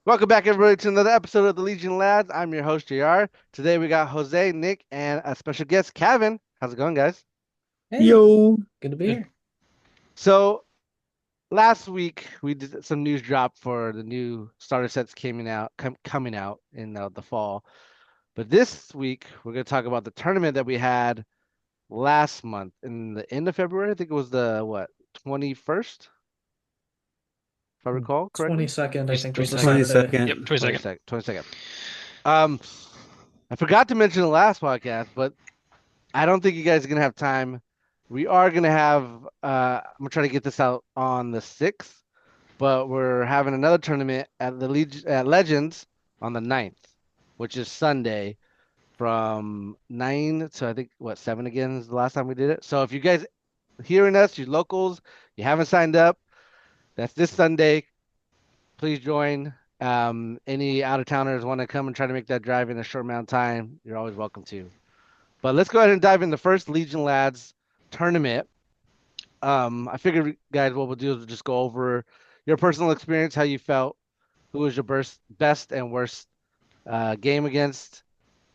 Welcome back, everybody, to another episode of the Legion Lads. I'm your host, JR. Today we got Jose, Nick, and a special guest, Kavan. How's it going, guys? Hey, Yo, good to be good. here. So last week we did some news drop for the new starter sets coming out in the fall. But this week we're going to talk about the tournament that we had last month in the end of February. I think it was the what 21st, if I recall correctly. 22nd, I think, was the 20 22nd. Saturday. Yep, second. 22nd. 22nd, 22nd. Um, I forgot to mention the last podcast, but I don't think you guys are gonna have time. We are gonna have I'm gonna try to get this out on the 6th, but we're having another tournament at the at Legends on the 9th, which is Sunday from 9 to I think what 7 again is the last time we did it. So if you guys hearing us, you locals, you haven't signed up, that's this Sunday. Please join. Any out of towners want to come and try to make that drive in a short amount of time, you're always welcome to. But let's go ahead and dive in the first Legion Lads tournament. I figured, guys, what we'll do is we'll just go over your personal experience, how you felt, who was your best and worst game against,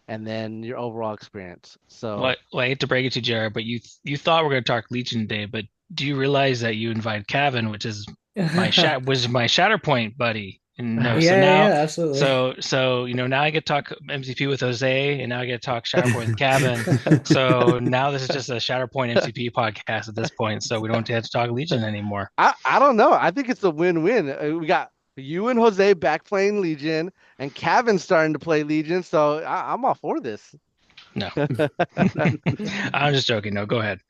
and then your overall experience. Well, So, I hate to break it to you, Jared, but you thought we are going to talk Legion Day, but do you realize that you invited Kavan, which is Yeah, my Shatterpoint buddy? And no, so yeah, now, yeah, absolutely. now I get to talk MCP with Jose, and now I get to talk Shatterpoint with Kavan. So now this is just a Shatterpoint MCP podcast at this point, so we don't have to talk Legion anymore. I don't know. I think it's a win-win. We got you and Jose back playing Legion, and Kevin starting to play Legion. So I'm all for this. No, I'm just joking. No, go ahead.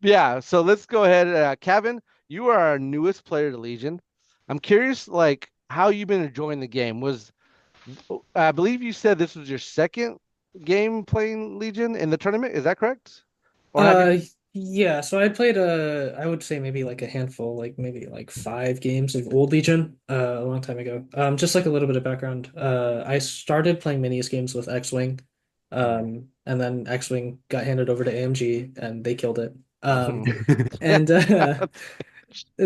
Yeah, so let's go ahead. Kevin, you are our newest player to Legion. I'm curious, like, how you've been enjoying the game. I believe you said this was your second game playing Legion in the tournament. Is that correct? Or have you? Uh, yeah, so I played I would say maybe like a handful, like maybe like 5 games of Old Legion, a long time ago. Just like a little bit of background. I started playing minis games with X-Wing, and then X-Wing got handed over to AMG and they killed it. And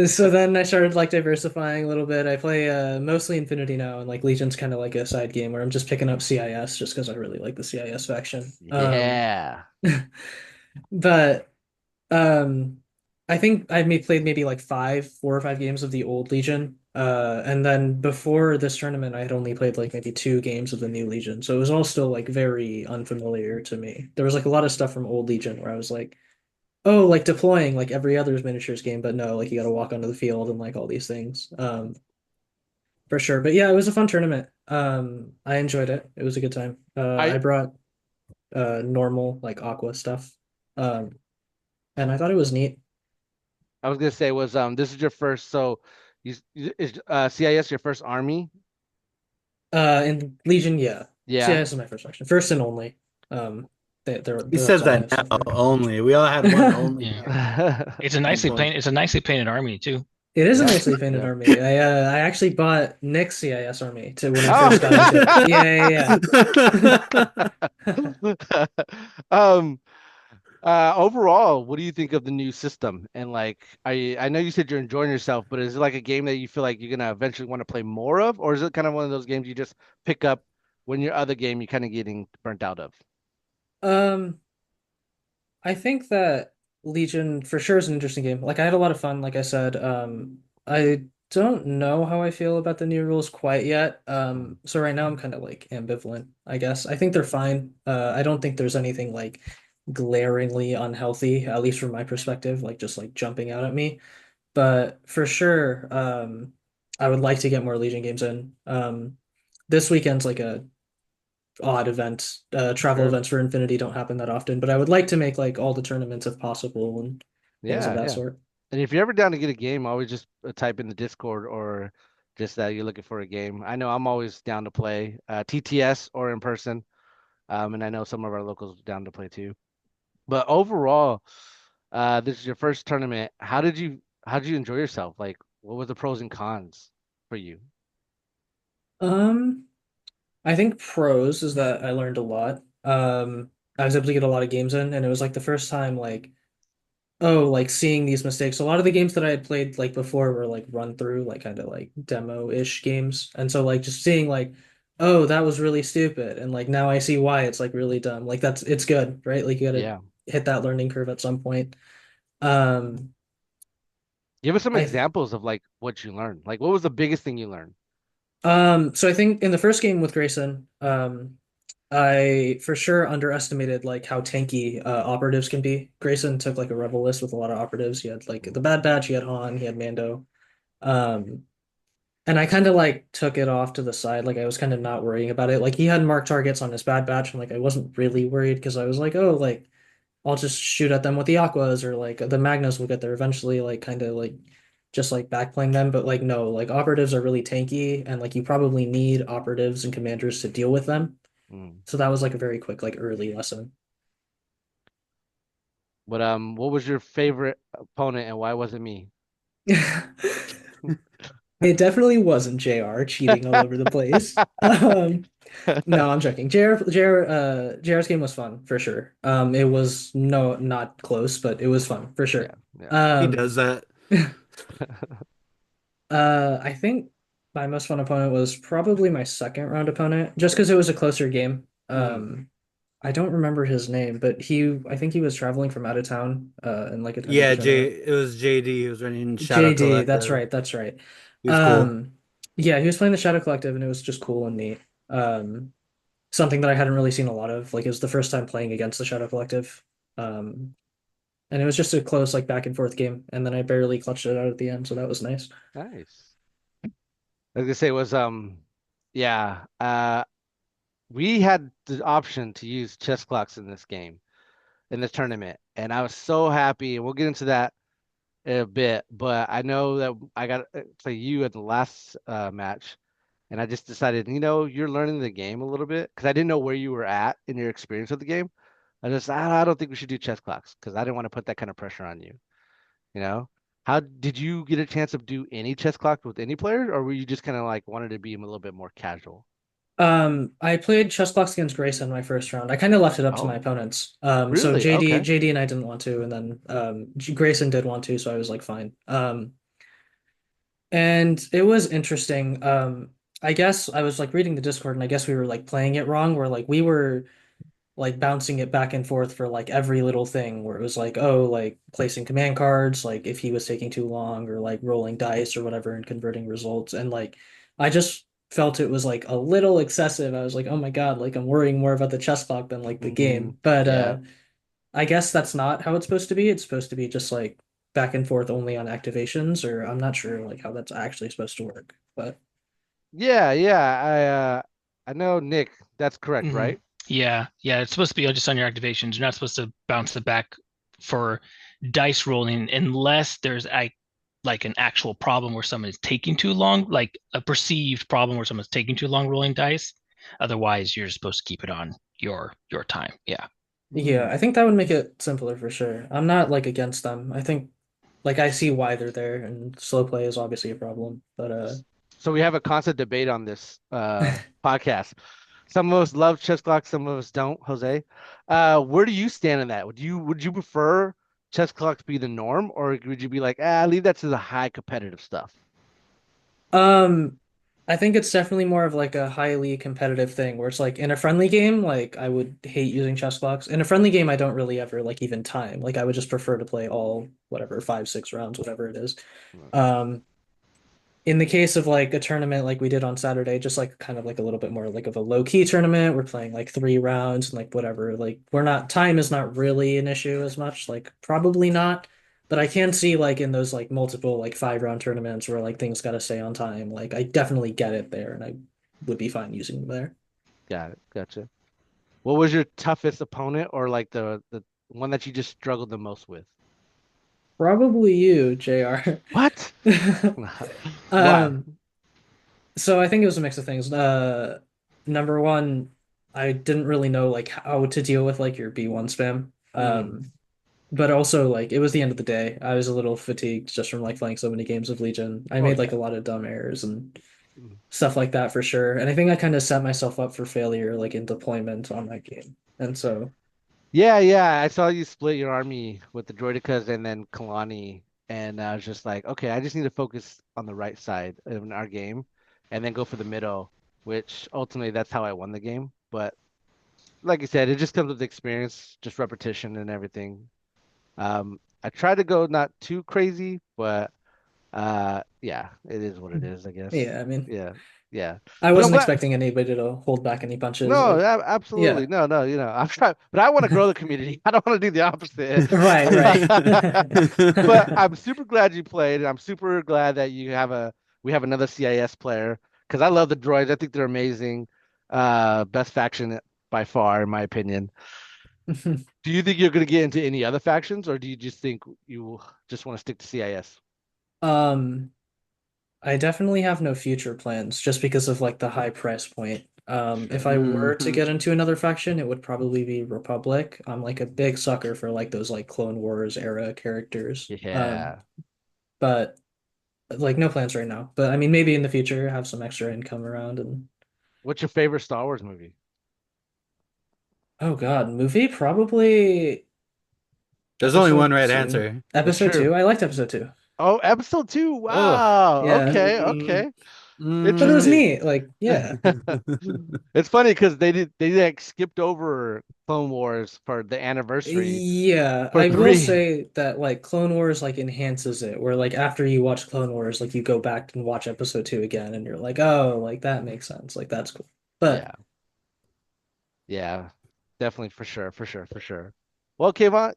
So then I started like diversifying a little bit. I play mostly Infinity now, and like Legion's kind of like a side game where I'm just picking up CIS just because I really like the CIS faction. Yeah. But um, I think played maybe like 4 or 5 games of the old Legion. And then before this tournament, I had only played like maybe 2 games of the new Legion. So it was all still like very unfamiliar to me. There was like a lot of stuff from old Legion where I was like, oh, like deploying like every other miniatures game, but no, like you got to walk onto the field and like all these things. For sure. But yeah, it was a fun tournament. I enjoyed it. It was a good time. I I brought normal like Aqua stuff. Um, and I thought it was neat. I was gonna say was this is your first, so is CIS your first army? In Legion, yeah. Yeah. CIS is my first section. First and only. He That's says all I that have now so far. only. We all had one only Yeah, at one point. it's a nicely painted army too. It is a Yeah, nicely painted yeah. army. I actually bought Nick's CIS army to when I Oh. first got into it. Yeah, yeah, Um, Overall, what do you think of the new system? And like, I know you said you're enjoying yourself, but is it like a game that you feel like you're gonna eventually want to play more of, or is it kind of one of those games you just pick up when your other game you're kind of getting burnt out of? yeah. I think that Legion for sure is an interesting game. Like I had a lot of fun, like I said. I don't know how I feel about the new rules quite yet. So right now I'm kind of like ambivalent, I guess. I think they're fine. I don't think there's anything like glaringly unhealthy, at least from my perspective, like just like jumping out at me. But for sure, I would like to get more Legion games in. This weekend's like a odd event. Travel Sure. events for Infinity don't happen that often, but I would like to make like all the tournaments if possible and things of Yeah, that yeah. sort. And if you're ever down to get a game, always just type in the Discord or just that you're looking for a game. I know I'm always down to play TTS or in person. And I know some of our locals down to play too. But overall, this is your first tournament. How did you enjoy yourself? Like, what were the pros and cons for you? Um, I think pros is that I learned a lot. I was able to get a lot of games in, and it was like the first time like oh, like seeing these mistakes. A lot of the games that I had played like before were like run through, like kind of like demo-ish games. And so like just seeing like, oh, that was really stupid. And like now I see why it's like really dumb. Like it's good, right? Like you gotta Yeah. hit that learning curve at some point. Um Give us some I examples of like what you learned. Like, what was the biggest thing you learned? so I think in the first game with Grayson, I for sure underestimated like how tanky operatives can be. Grayson took like a rebel list with a lot of operatives. He had like the Bad Batch, he had Han, he had Mando. Um, and I kind of like took it off to the side. Like I was kind of not worrying about it. Like he had marked targets on his Bad Batch, and like I wasn't really worried because I was like, oh, like I'll just shoot at them with the Aquas or like the Magnas will get there eventually. Like kind of like just like backplaying them. But like no, like operatives are really tanky, and like you probably need operatives and commanders to deal with them. Mm. So that was like a very quick like early lesson. But what was your favorite opponent and why was it me? It definitely wasn't JR cheating all over the place. No, I'm joking. JR's game was fun for sure. It was no not close, but it was fun for Yeah, sure. yeah. He Um, does that. I think my most fun opponent was probably my second round opponent, just because it was a closer game. Mm. I don't remember his name, but I think he was traveling from out of town, and like attending the Yeah, tournament. it was JD. He was running Shadow JD, that's Collective. right, that's right. He was cool. Um, yeah, he was playing the Shadow Collective, and it was just cool and neat. Something that I hadn't really seen a lot of. Like it was the first time playing against the Shadow Collective. Um, and it was just a close like back and forth game, and then I barely clutched it out at the end, so that was nice. Nice. I was gonna say it was yeah, we had the option to use chess clocks in this game, in this tournament, and I was so happy, and we'll get into that in a bit, but I know that I got to play you at the last match, and I just decided, you're learning the game a little bit because I didn't know where you were at in your experience with the game. I don't think we should do chess clocks because I didn't want to put that kind of pressure on you, you know? How did you get a chance to do any chess clock with any player, or were you just kind of like wanted to be a little bit more casual? I played chess clocks against Grayson my first round. I kind of left it up to my Oh, opponents. So really? Okay. JD and I didn't want to, and then Grayson did want to, so I was like fine. And it was interesting. I guess I was like reading the Discord, and I guess we were like playing it wrong, where like we were like bouncing it back and forth for like every little thing where it was like, oh, like placing command cards, like if he was taking too long, or like rolling dice or whatever and converting results. And like I just felt it was like a little excessive. I was like, oh my God, like I'm worrying more about the chess clock than like the Hmm. game. But Yeah. I guess that's not how it's supposed to be. It's supposed to be just like back and forth only on activations, or I'm not sure like how that's actually supposed to work. But Yeah, yeah. I know Nick, that's correct, Hmm. right? Yeah, yeah. It's supposed to be just on your activations. You're not supposed to bounce it back for dice rolling unless there's like an actual problem where someone is taking too long, like a perceived problem where someone's taking too long rolling dice. Otherwise, you're supposed to keep it on your time. Yeah. yeah, Hmm. I think that would make it simpler for sure. I'm not like against them. I think like I see why they're there, and slow play is obviously a problem. But So we have a constant debate on this podcast. Some of us love chess clocks, some of us don't, Jose. Where do you stand in that? Would you prefer chess clock to be the norm, or would you be like, leave that to the high competitive stuff? um I think it's definitely more of like a highly competitive thing where it's like in a friendly game, like I would hate using chess clocks. In a friendly game, I don't really ever like even time. Like I would just prefer to play all whatever 5, 6 rounds, whatever it is. Um in the case of like a tournament like we did on Saturday, just like kind of like a little bit more like of a low key tournament, we're playing like 3 rounds and like whatever. Like we're not time is not really an issue as much, like probably not. But I can see like in those like multiple like 5 round tournaments where like things gotta stay on time. Like I definitely get it there and I would be fine using them there. Got it. Gotcha. What was your toughest opponent, or like the one that you just struggled the most with? Probably you, JR. What? Why? Um, So I think it was a mix of things. Number one, I didn't really know like how to deal with like your B1 spam. Mm. But also like it was the end of the day. I was a little fatigued just from like playing so many games of Legion. I Oh made like yeah. a lot of dumb errors and Mm. stuff like that for sure. And I think I kind of set myself up for failure like in deployment on that game. And so Yeah, yeah. I saw you split your army with the Droidekas and then Kalani, and I was just like, okay, I just need to focus on the right side in our game, and then go for the middle, which ultimately that's how I won the game. But like you said, it just comes with experience, just repetition and everything. I try to go not too crazy, but yeah, it is what it is, I guess. Yeah, I mean, Yeah, yeah. I But I'm wasn't glad. expecting anybody to hold back any punches. No, Like, absolutely. yeah. No, no, I'm trying, but I want to grow the community. I don't want to do the opposite. Right, right. But I'm super glad you played, and I'm super glad that we have another CIS player because I love the droids. I think they're amazing. Best faction by far, in my opinion. Do you think you're going to get into any other factions, or do you just think you just want to stick to CIS? Um, I definitely have no future plans just because of like the high price point. If Sure. I were to Mhm. get into another faction, it would probably be Republic. I'm like a big sucker for like those like Clone Wars era characters. Yeah. But like no plans right now. But I mean, maybe in the future have some extra income around and What's your favorite Star Wars movie? oh God, movie probably There's only one episode right two. answer. It's Episode true. two. I liked episode two. Oh, episode two. Oh. Wow. Yeah. Okay. Mm, Okay. But it was Interesting. mm. neat. Like, yeah. It's funny because they like skipped over Clone Wars for the anniversary Yeah, for I will three. say that like Clone Wars like enhances it, where like after you watch Clone Wars, like you go back and watch episode two again and you're like, oh, like that makes sense. Like that's cool. But Yeah. Yeah. Definitely for sure. For sure. For sure. Well, Kevin,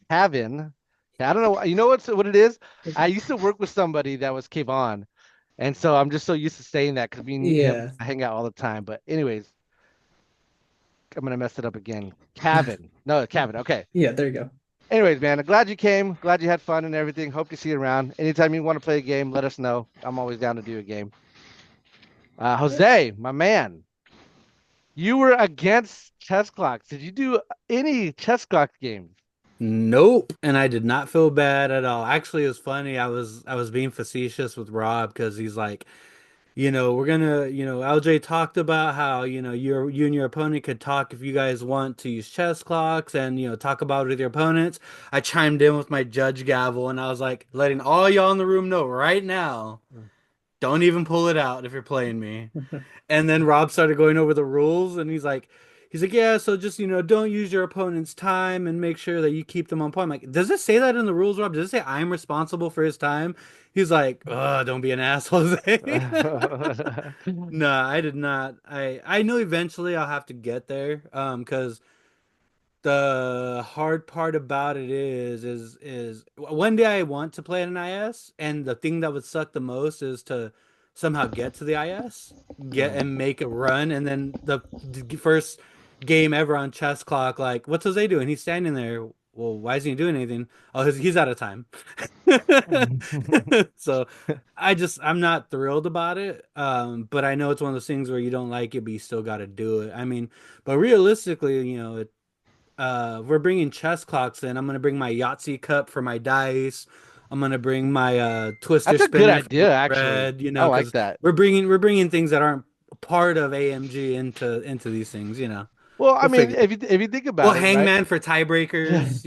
I don't know. You know what it is? I used to work with somebody that was Kevon, and so I'm just so used to saying that because me and him yeah. hang out all the time. But anyways, I'm gonna mess it up again. Kevin. No, Kevin. Okay. Yeah, there you go. Anyways, man, I'm glad you came. Glad you had fun and everything. Hope to see you around. Anytime you want to play a game, let us know. I'm always down to do a game. Jose, my man, you were against chess clocks. Did you do any chess clock games? Nope, and I did not feel bad at all. Actually, it was funny. I was being facetious with Rob because he's like, we're gonna, LJ talked about how, you and your opponent could talk if you guys want to use chess clocks and, talk about it with your opponents. I chimed in with my judge gavel and I was like, letting all y'all in the room know right now, don't even pull it out if you're playing me. And then Rob started going over the rules, and he's like, yeah, so just don't use your opponent's time and make sure that you keep them on point. I'm like, does it say that in the rules, Rob? Does it say I'm responsible for his time? He's like, oh, don't be an asshole, Zay. No, I did not. I know eventually I'll have to get there, because the hard part about it is one day I want to play at an IS, and the thing that would suck the most is to somehow get to the IS, get Mm. and make a run, and then the first game ever on chess clock, like, what's Jose doing? He's standing there. Well, why isn't he doing anything? Oh, he's out of time. So I'm not thrilled about it. But I know it's one of those things where you don't like it, but you still got to do it. I mean, but realistically, we're bringing chess clocks in. I'm gonna bring my Yahtzee cup for my dice. I'm gonna bring my twister That's a good spinner for my idea, actually. bread. I like Because that. we're bringing things that aren't part of AMG into these things. Well, I We'll mean, figure. if you think Well, about it, right? hangman for tiebreakers.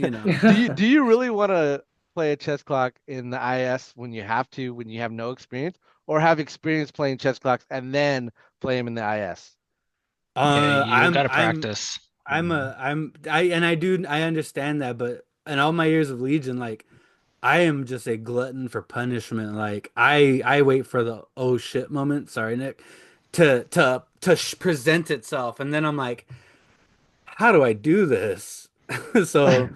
Do you really want to play a chess clock in the IS when you have to, when you have no experience, or have experience playing chess clocks and then play them in the IS? Yeah, you I'm got to I'm practice. I'm a I'm I and I understand that, but in all my years of Legion, like, I am just a glutton for punishment. Like, I wait for the oh shit moment. Sorry, Nick, to present itself, and then I'm like, how do I do this? So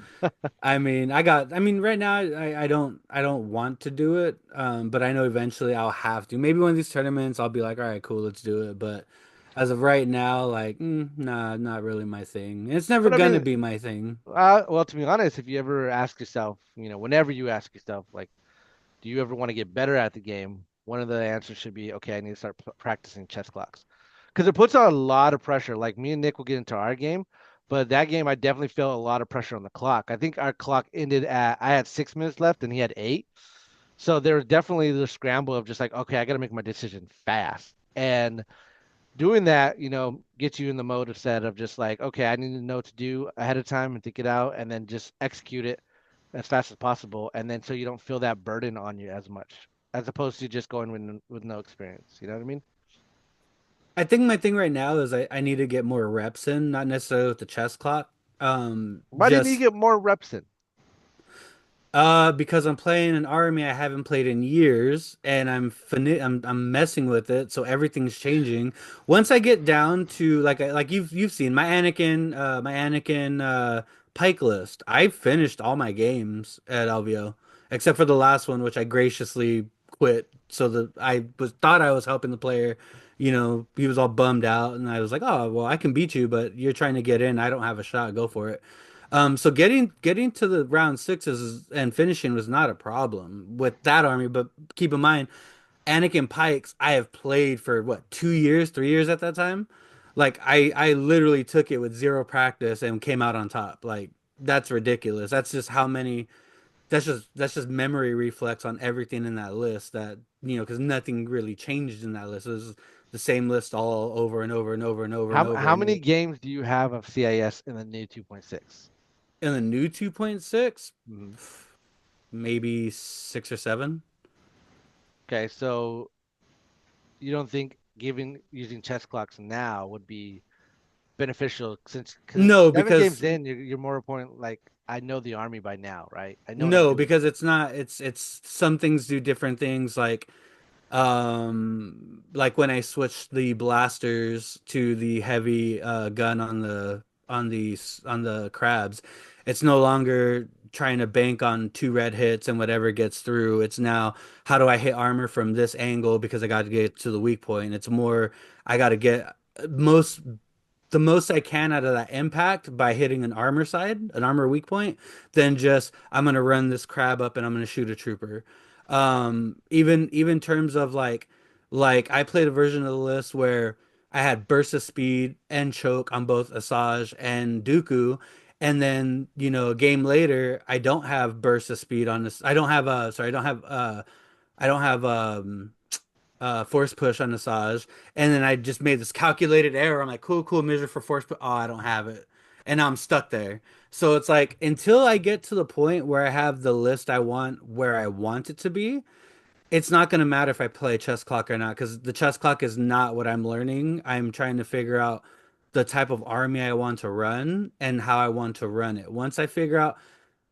right now I don't want to do it. But I know eventually I'll have to. Maybe one of these tournaments I'll be like, all right, cool, let's do it. But as of right now, like, nah, not really my thing. It's never But I gonna mean, be my thing. well, to be honest, if you ever ask yourself, whenever you ask yourself, like, do you ever want to get better at the game? One of the answers should be, okay, I need to start practicing chess clocks. Because it puts on a lot of pressure. Like me and Nick will get into our game, but that game, I definitely felt a lot of pressure on the clock. I think our clock ended I had 6 minutes left and he had eight. So there was definitely the scramble of just like, okay, I got to make my decision fast. And doing that, gets you in the mode of set of just like, okay, I need to know what to do ahead of time and think it out and then just execute it as fast as possible. And then so you don't feel that burden on you as much, as opposed to just going with no experience. You know what I mean? I think my thing right now is I need to get more reps in, not necessarily with the chess clock. Why didn't you Just get more reps in? because I'm playing an army I haven't played in years, and I'm messing with it, so everything's changing. Once I get down to like you've seen my Anakin Pike list. I finished all my games at LVO except for the last one, which I graciously quit. So that I was thought I was helping the player. He was all bummed out, and I was like, "Oh, well, I can beat you, but you're trying to get in. I don't have a shot. Go for it." So getting to the round sixes and finishing was not a problem with that army, but keep in mind, Anakin Pikes, I have played for what, 2 years, 3 years at that time. Like I literally took it with zero practice and came out on top. Like that's ridiculous. That's just memory reflex on everything in that list that, because nothing really changed in that list. It was the same list all over and over and over and over and over How and many over. games do you have of CIS in the new 2.6? In the new 2.6, Mhm. maybe 6 or 7. Okay, so you don't think giving using chess clocks now would be beneficial since because No, 7 games because in, you're more point like I know the army by now, right? I know what I'm no, doing. because it's not. It's some things do different things. Like when I switched the blasters to the heavy gun on the crabs, it's no longer trying to bank on two red hits and whatever gets through. It's now how do I hit armor from this angle because I got to get to the weak point. It's more I got to get most the most I can out of that impact by hitting an armor weak point, than just I'm gonna run this crab up and I'm gonna shoot a trooper. Even terms of like I played a version of the list where I had burst of speed and choke on both Asajj and Dooku, and then a game later I don't have burst of speed on this. I don't have sorry, I don't have force push on Asajj, and then I just made this calculated error. I'm like, cool, cool, measure for force push. Oh, I don't have it, and now I'm stuck there. So it's like until I get to the point where I have the list I want where I want it to be, it's not going to matter if I play chess clock or not because the chess clock is not what I'm learning. I'm trying to figure out the type of army I want to run and how I want to run it. Once I figure out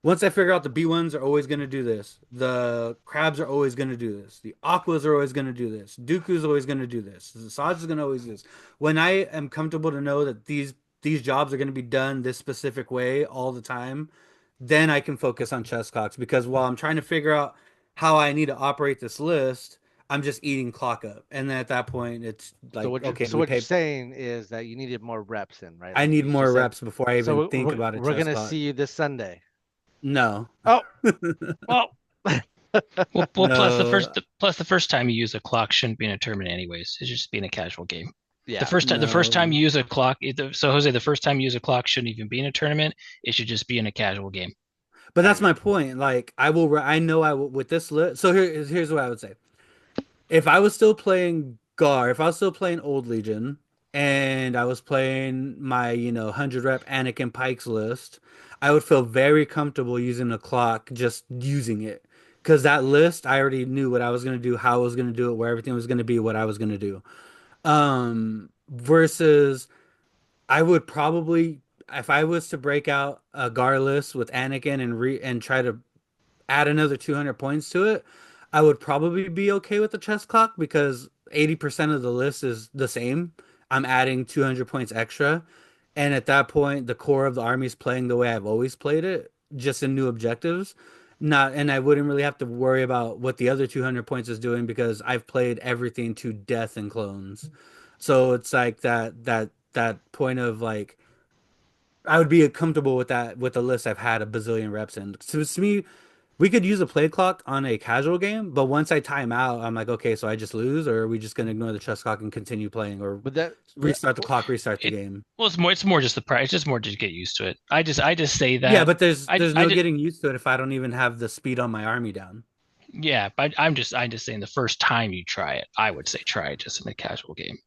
the B1s are always going to do this, the crabs are always going to do this, the aquas are always going to do this, Dooku's always going to do this, the Saj is going to always do this. When I am comfortable to know that these jobs are going to be done this specific way all the time, then I can focus on chess clocks because while I'm trying to figure out how I need to operate this list, I'm just eating clock up. And then at that point, it's So like, what you okay, so we what you're pay. saying is that you needed more reps in, right? I Like need you just more said. reps before I So even think we're about a we're chess gonna clock. see you this Sunday. No, Oh, well, Well, no, plus the first time you use a clock shouldn't be in a tournament anyways. It should just be in a casual game. yeah. The first time no. you use a clock, so Jose, the first time you use a clock shouldn't even be in a tournament. It should just be in a casual game. But I that's my agree. point. Like I know I will with this list. So here's what I would say. If I was still playing Gar, if I was still playing Old Legion, and I was playing my 100 rep Anakin Pikes list, I would feel very comfortable using a clock, just using it. Because that list, I already knew what I was gonna do, how I was gonna do it, where everything was gonna be, what I was gonna do. Versus I would probably, if I was to break out a Gar list with Anakin and try to add another 200 points to it, I would probably be okay with the chess clock because 80% of the list is the same. I'm adding 200 points extra. And at that point, the core of the army is playing the way I've always played it, just in new objectives. Not, and I wouldn't really have to worry about what the other 200 points is doing because I've played everything to death in clones. So it's like that point of like I would be comfortable with that with the list I've had a bazillion reps in. So to me, we could use a play clock on a casual game, but once I time out, I'm like, okay, so I just lose, or are we just gonna ignore the chess clock and continue playing, or But that restart the clock, restart the It game? well, it's more just the price. It's just more to get used to it. I just say Yeah, that but there's I no just getting used to it if I don't even have the speed on my army down. yeah, but I'm just saying the first time you try it, I would say try it just in a casual game.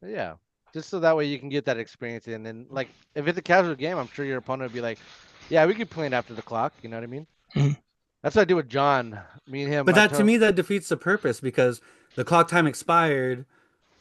Yeah. Just so that way you can get that experience in. And like if it's a casual game, I'm sure your opponent would be like, yeah, we could play it after the clock. You know what I mean? Mhm. That's what I do with John. Me and him, But I that to told me that defeats the purpose because the clock time expired.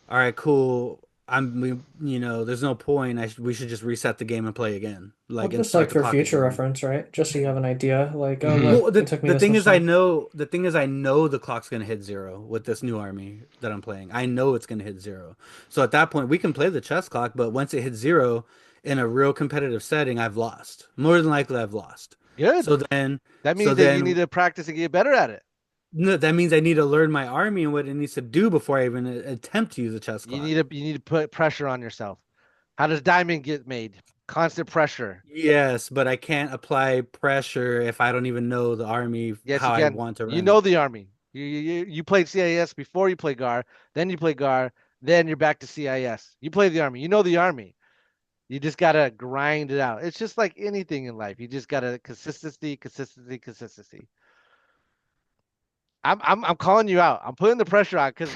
All right, cool. There's no point. We should just reset the game and play again, Well, like and just start like the for clock future again. reference, right? Just so you have an idea. Like, oh, Mhm. look, Well, it the took me the this thing much is, I time. know the thing is, I know the clock's gonna hit zero with this new army that I'm playing. I know it's gonna hit zero. So at that point, we can play the chess clock, but once it hits zero in a real competitive setting, I've lost. More than likely, I've lost. good. So then, That so means that you need then, to practice and get better at it. no, that means I need to learn my army and what it needs to do before I even attempt to use a chess clock. You need to put pressure on yourself. How does diamond get made? Constant pressure. Yes, but I can't apply pressure if I don't even know the army Yes, how you I can. want to You run know it. the army. You played CIS before you play GAR, then you play GAR, then you're back to CIS. You play the army. You know the army. You just gotta grind it out. It's just like anything in life. You just gotta consistency, consistency, consistency. I'm calling you out. I'm putting the pressure on because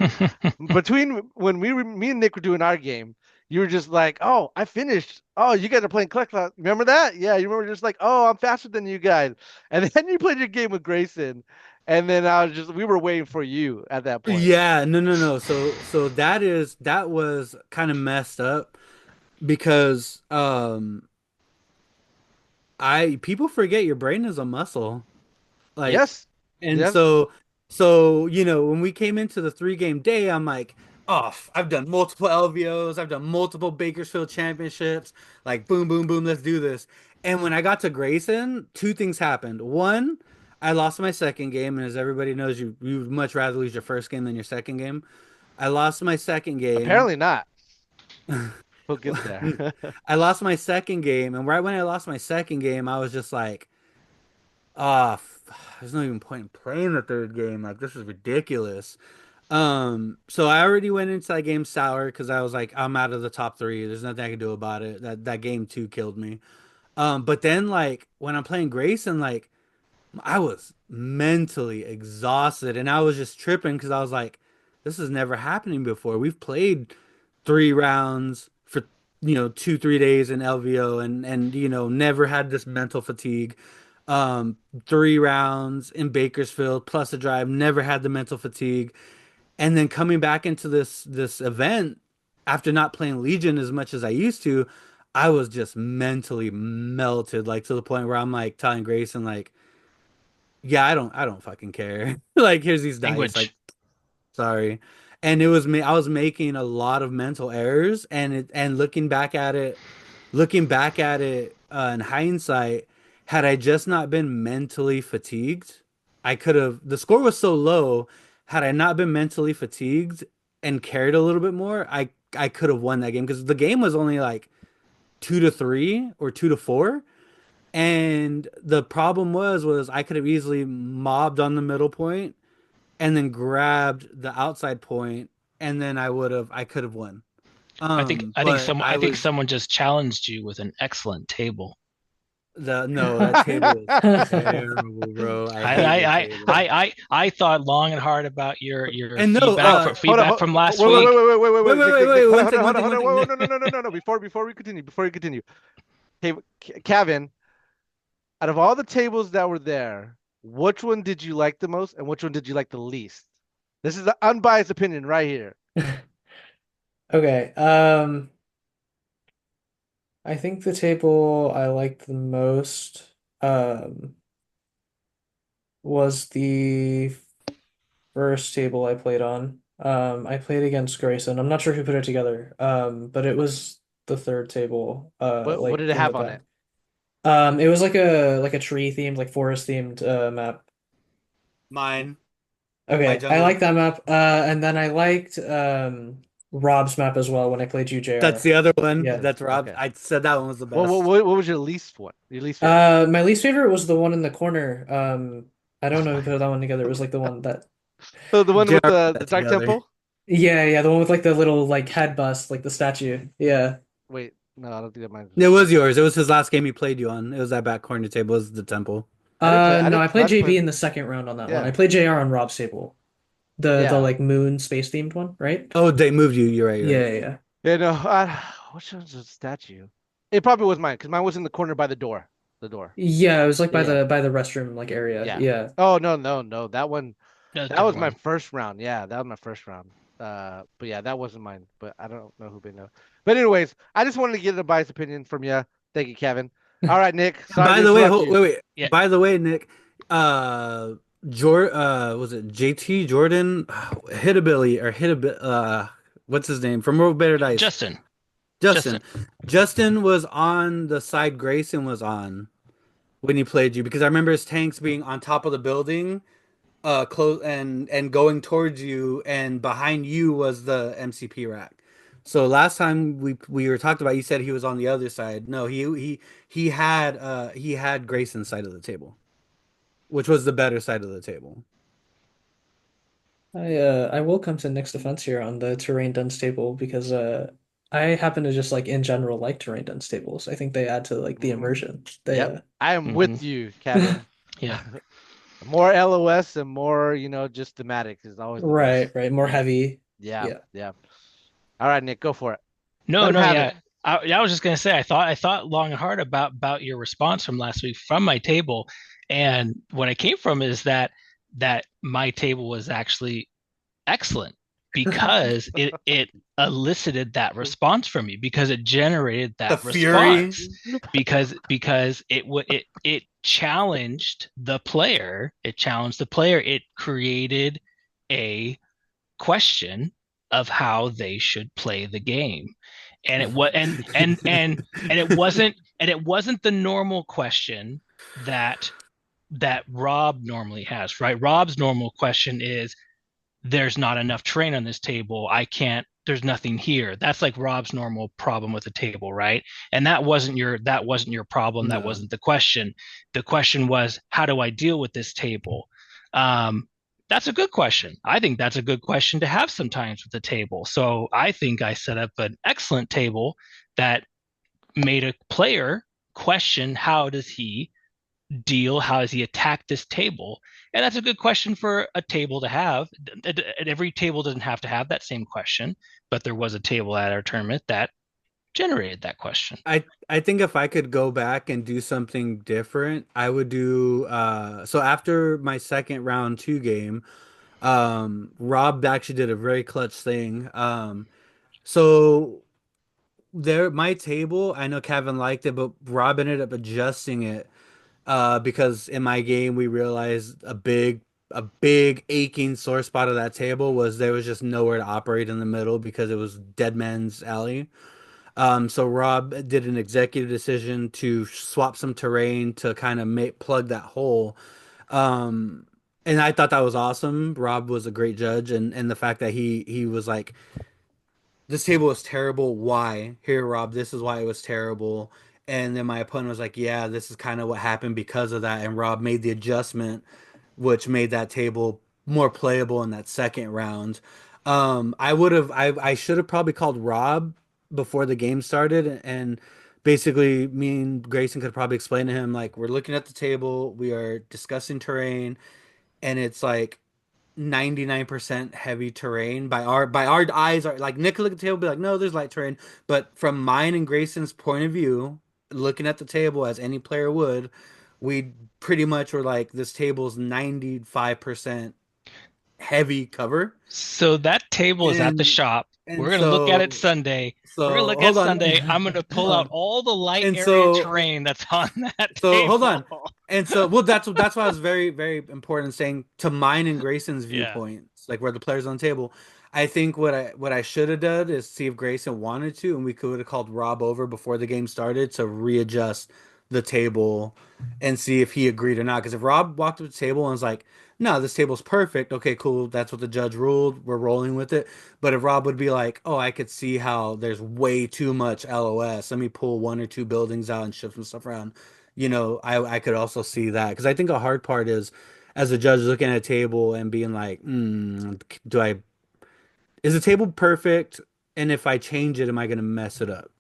between when me and Nick were doing our game, you were just like, "Oh, I finished. Oh, you guys are playing Click Clock. Remember that? Yeah, you remember just like, oh, I'm faster than you guys." And then you played your game with Grayson, and then we were waiting for you at that point. Yeah, no, no, no. So that was kind of messed up because I people forget your brain is a muscle. Like, Yes, and yes. so when we came into the 3 game day, I'm like, oh, I've done multiple LVOs, I've done multiple Bakersfield championships, like boom, boom, boom, let's do this. And when I got to Grayson, two things happened. One, I lost my second game, and as everybody knows, you would much rather lose your first game than your second game. I lost my second game. Apparently not. We'll get there. I lost my second game, and right when I lost my second game, I was just like, ah, there's no even point in playing the third game. Like this is ridiculous. So I already went into that game sour because I was like, I'm out of the top three. There's nothing I can do about it. That game two killed me. But then like when I'm playing Grayson, like I was mentally exhausted and I was just tripping because I was like, this is never happening before. We've played 3 rounds for 2 3 days in LVO and never had this mental fatigue. 3 rounds in Bakersfield plus a drive, never had the mental fatigue. And then coming back into this event after not playing Legion as much as I used to, I was just mentally melted, like to the point where I'm like telling Grayson, like, yeah, I don't fucking care. Like, here's these dice. Like, Language. sorry. And it was me. I was making a lot of mental errors, and looking back at it in hindsight, had I just not been mentally fatigued, I could have. The score was so low. Had I not been mentally fatigued and cared a little bit more, I could have won that game because the game was only like 2-3 or 2-4. And the problem was I could have easily mobbed on the middle point and then grabbed the outside point, and then I could have won. But I I think was someone just challenged you with an excellent table. the no, that table was terrible, bro. I hate your table. I thought long and hard about your And no, Hold on, feedback from last wait, wait, wait, week. wait, wait, wait, wait, wait, wait, Nick, wait, Nick, Nick, wait, hold on, one hold thing, on, one hold on, thing, hold one on, thing. whoa, whoa, Nick. no, no, no, no, no, no. Before you continue. Hey, Kevin, out of all the tables that were there, which one did you like the most, and which one did you like the least? This is an unbiased opinion right here. Okay. I think the table I liked the most was the first table I played on. I played against Grayson. I'm not sure who put it together. But it was the third table, What like did it in the have on it? back. It was like a tree themed, like forest themed map. Mine, my Okay, I jungle. like that map. And then I liked Rob's map as well when I played That's UJR. the other one. Yeah. That's Rob. Okay. I said that one was the best. What was your least one? Your least favorite? My least favorite was the one in the corner. I don't know who put that one together. It was like the one that, So the one with JR put the that Dark together. Temple? yeah, yeah, the one with like the little like head bust, like the statue. Yeah. Wait, no, I don't think that mine. It was yours. It was his last game he played you on. It was that back corner table. It was the temple. No, I I played didn't play. JB in the second round on that one. I Yeah, played JR on Rob's table. The yeah. like moon space themed one, right? Oh, they moved you. You're right. You're Yeah, right. yeah, yeah. Yeah, no, which one's the statue? It probably was mine because mine was in the corner by the door. The door. Yeah, it was like Yeah, yeah, by the restroom like area. yeah. Yeah. Oh no, no, no. That one, No, that was different my one. first round. Yeah, that was my first round. But yeah, that wasn't mine. But I don't know who been know. But anyways, I just wanted to get a biased opinion from you. Thank you, Kevin. All right, Nick. Sorry By to the way, interrupt you. wait, wait. Yeah, By the way, Nick, uh, was it JT Jordan? Hit a Billy or hit a bit? What's his name from World Better Dice? Justin. Justin. Justin. Justin was on the side Grayson was on when he played you because I remember his tanks being on top of the building, close and going towards you, and behind you was the MCP rack. So last time we were talked about, you said he was on the other side. No, he had Grayson's side of the table, which was the better side of the table. I will come to Nick's defense here on the terrain dense table because I happen to just like in general like terrain dense tables. I think they add to like the Hmm. immersion. They Yep, I am Hmm. with you, Kevin. Yeah. More LOS and more, just thematic is always the best. right, right, more Yeah, heavy. yeah, Yeah. yeah. All right, Nick, go for it. Let No, him no, have it. yeah. I was just gonna say I thought long and hard about your response from last week from my table, and what I came from is that my table was actually excellent because it elicited that response from you because it generated The that Fury. response because it challenged the player. It challenged the player. It created a question of how they should play the game. And it was and it wasn't the normal question that Rob normally has, right? Rob's normal question is there's not enough terrain on this table. I can't, there's nothing here. That's like Rob's normal problem with the table, right? And that wasn't your problem. That No. wasn't the question. The question was, how do I deal with this table? Um, that's a good question. I think that's a good question to have sometimes with the table. So I think I set up an excellent table that made a player question how does he deal? How does he attack this table? And that's a good question for a table to have. Every table doesn't have to have that same question, but there was a table at our tournament that generated that question. I think if I could go back and do something different, I would do so after my second round two game, Rob actually did a very clutch thing. So there my table, I know Kevin liked it, but Rob ended up adjusting it because in my game we realized a big aching sore spot of that table was there was just nowhere to operate in the middle because it was dead man's alley. So Rob did an executive decision to swap some terrain to kind of make plug that hole. Um, and I thought that was awesome. Rob was a great judge, and the fact that he was like, this table was terrible. Why? Here, Rob, this is why it was terrible. And then my opponent was like, yeah, this is kind of what happened because of that. And Rob made the adjustment, which made that table more playable in that second round. I should have probably called Rob before the game started, and basically me and Grayson could probably explain to him like we're looking at the table, we are discussing terrain, and it's like 99% heavy terrain by our eyes are like Nick look at the table be like no there's light terrain, but from mine and Grayson's point of view looking at the table as any player would, we pretty much were like this table's 95% heavy cover. So that table is at the and shop. and We're going to look at it so Sunday. We're going to so look at hold Sunday. on I'm going to pull hold out on all the light and area so terrain that's on that So hold table. on. And so well that's why I was very, very important saying to mine and Grayson's Yeah. viewpoints, like where the players on the table. I think what I should have done is see if Grayson wanted to, and we could have called Rob over before the game started to readjust the table and see if he agreed or not. Because if Rob walked up to the table and was like, no, this table's perfect, okay, cool, that's what the judge ruled, we're rolling with it. But if Rob would be like, oh, I could see how there's way too much LOS, let me pull one or two buildings out and shift some stuff around, I could also see that because I think a hard part is as a judge looking at a table and being like, do I is the table perfect? And if I change it, am I going to mess it up?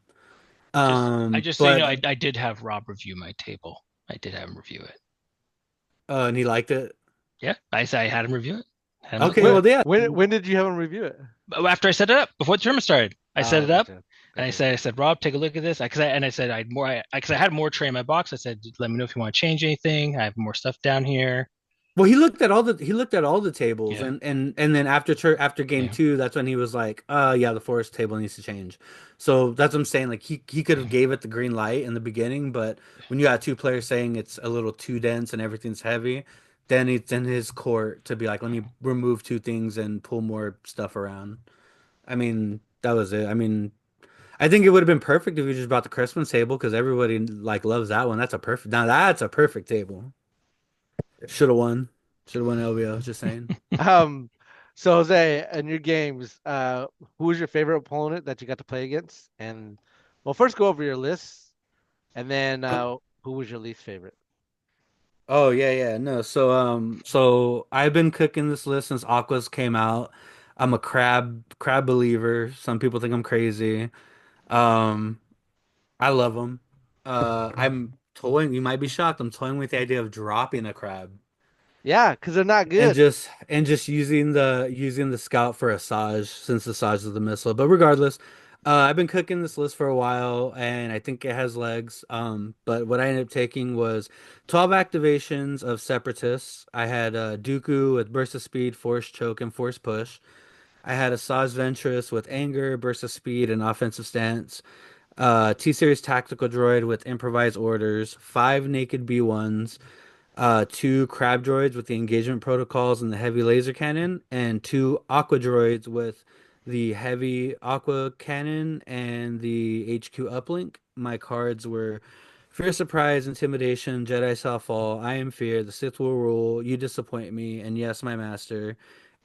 I just so you know, But I did have Rob review my table. I did have him review it. and he liked it. Yeah, I had him review it. Had him look Okay, at When well, it. yeah, when did you have him review it? After I set it up, before the tournament started. I set Oh, it up gotcha. and Gotcha. I said, Rob, take a look at this. I said, because I had more tray in my box. I said, let me know if you want to change anything. I have more stuff down here. Well, he looked at all the tables, Yeah. and then after game Yeah. two, that's when he was like, yeah, the forest table needs to change. So that's what I'm saying. Like he could have Yeah. gave it the green light in the beginning, but when you got two players saying it's a little too dense and everything's heavy, then it's in his court to be like, let me remove two things and pull more stuff around. I mean, that was it. I mean, I think it would have been perfect if you just brought the Christmas table because everybody like loves that one. That's a perfect table. Should have won. Should have won LBO, just saying. Um, so Jose, in your games, who was your favorite opponent that you got to play against? And well, first go over your list, and then Oh, who was your least favorite? oh yeah, yeah. No, so I've been cooking this list since Aquas came out. I'm a crab believer. Some people think I'm crazy. Um, I love them. I'm toying, you might be shocked. I'm toying with the idea of dropping a crab. Yeah, because they're not And good. just using the scout for Asajj since Asajj is the missile. But regardless, I've been cooking this list for a while and I think it has legs. But what I ended up taking was 12 activations of Separatists. I had Dooku with Burst of Speed, Force Choke, and Force Push. I had Asajj Ventress with Anger, Burst of Speed, and Offensive Stance. T-Series Tactical Droid with Improvised Orders, five Naked B1s, two crab droids with the engagement protocols and the heavy laser cannon, and two aqua droids with the heavy aqua cannon and the HQ uplink. My cards were Fear, Surprise, Intimidation, Jedi shall fall, I am fear, the Sith will rule, you disappoint me, and yes, my master.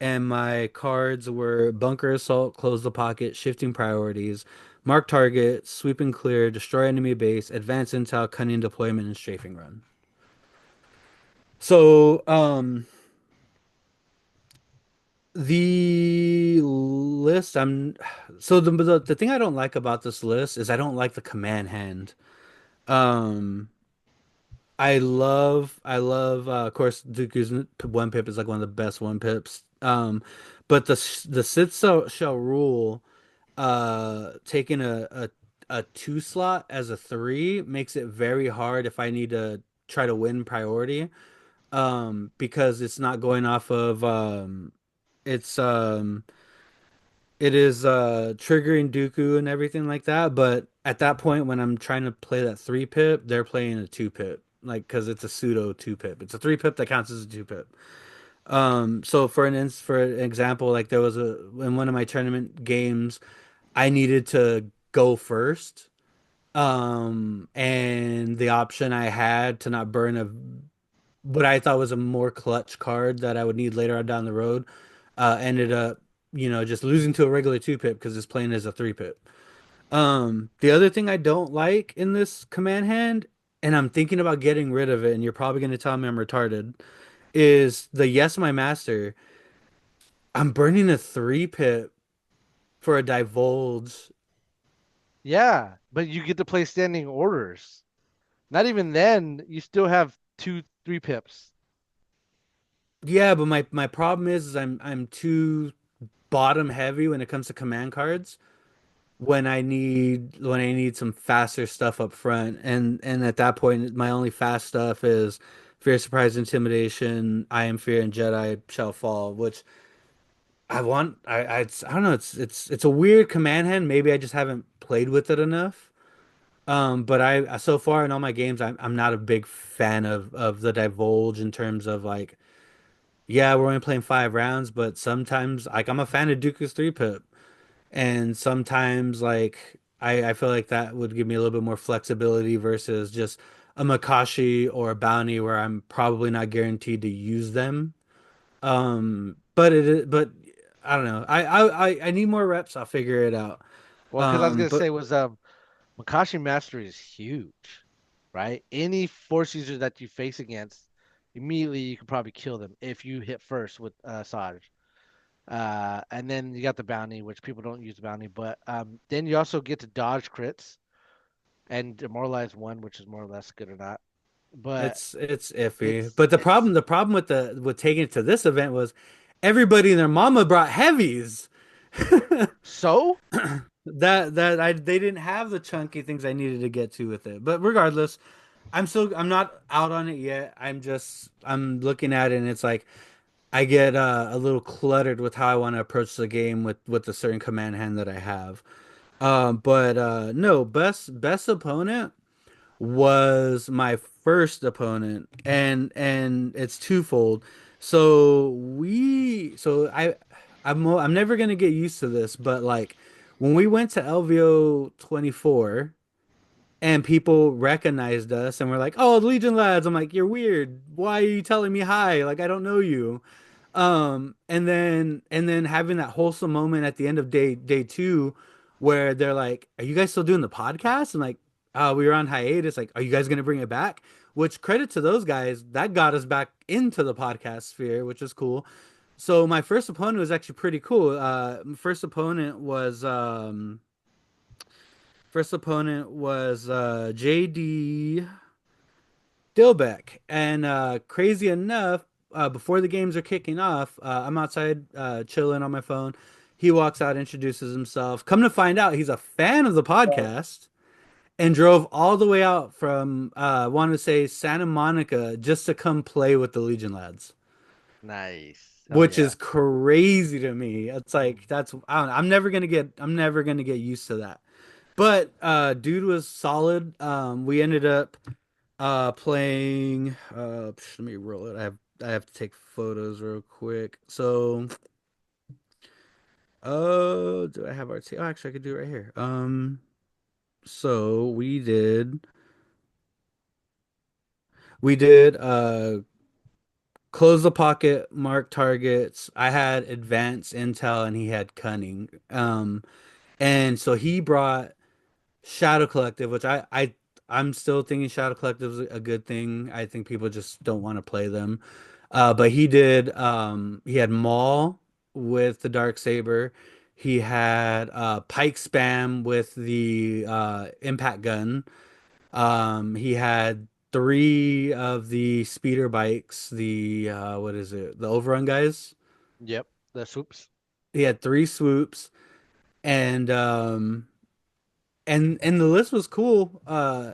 And my cards were Bunker Assault, Close the Pocket, Shifting Priorities, Mark Target, Sweep and Clear, Destroy Enemy Base, Advance Intel, Cunning Deployment, and Strafing Run. So, the list, the thing I don't like about this list is I don't like the command hand. Um, of course, Dooku's one pip is like one of the best one pips. But the Sith shall rule, taking a two slot as a three makes it very hard if I need to try to win priority. Because it's not going off of it's it is triggering Dooku and everything like that, but at that point when I'm trying to play that three pip, they're playing a two pip. Like because it's a pseudo two pip. It's a three pip that counts as a two pip. So for an example, like there was a in one of my tournament games, I needed to go first. And the option I had to not burn a what I thought was a more clutch card that I would need later on down the road, ended up, just losing to a regular two pip because it's playing as a three pip. The other thing I don't like in this command hand, and I'm thinking about getting rid of it, and you're probably going to tell me I'm retarded, is the Yes My Master. I'm burning a three pip for a divulge. Yeah, but you get to play standing orders. Not even then, you still have two, three pips. Yeah, but my problem is I'm too bottom heavy when it comes to command cards. When I need some faster stuff up front, and at that point my only fast stuff is Fear, Surprise, Intimidation, I Am Fear, and Jedi Shall Fall, which I don't know, it's a weird command hand. Maybe I just haven't played with it enough. But I so far in all my games I'm not a big fan of the divulge in terms of like, yeah, we're only playing 5 rounds, but sometimes like I'm a fan of Dooku's three pip. And sometimes, like, I feel like that would give me a little bit more flexibility versus just a Makashi or a bounty where I'm probably not guaranteed to use them. But I don't know. I need more reps. I'll figure it out. Well, because I was gonna But say was Makashi Mastery is huge, right? Any force user that you face against, immediately you can probably kill them if you hit first with Sarge. And then you got the bounty, which people don't use the bounty, but then you also get to dodge crits and demoralize one, which is more or less good or not. But it's iffy. it's But it's the problem with the with taking it to this event was everybody and their mama brought heavies. so. they didn't have the chunky things I needed to get to with it. But regardless, I'm not out on it yet. I'm looking at it and it's like I get a little cluttered with how I want to approach the game with the certain command hand that I have. But no, best opponent was my first opponent, and it's twofold. I'm never gonna get used to this, but like when we went to LVO 24 and people recognized us and were like, "Oh, the Legion lads," I'm like, "You're weird. Why are you telling me hi? Like I don't know you." And then having that wholesome moment at the end of day two where they're like, "Are you guys still doing the podcast?" And like, we were on hiatus. Like, are you guys gonna bring it back? Which credit to those guys, that got us back into the podcast sphere, which is cool. So my first opponent was actually pretty cool. My first opponent was JD Dilbeck. And crazy enough, before the games are kicking off, I'm outside chilling on my phone. He walks out, introduces himself. Come to find out, he's a fan of the podcast and drove all the way out from, I want to say, Santa Monica just to come play with the Legion lads, Nice. Oh which is yeah. crazy to me. It's like I don't know, I'm never gonna get used to that. But dude was solid. We ended up playing let me roll it. I have to take photos real quick. So do I have our team? Oh, actually I could do it right here. So we did close the pocket, mark targets. I had advanced intel and he had cunning. And so he brought Shadow Collective, which I'm still thinking Shadow Collective is a good thing. I think people just don't want to play them. But he had Maul with the Dark Saber. He had Pike Spam with the impact gun. He had three of the speeder bikes, the what is it? The overrun guys. Yep. The swoops. He had three swoops and the list was cool.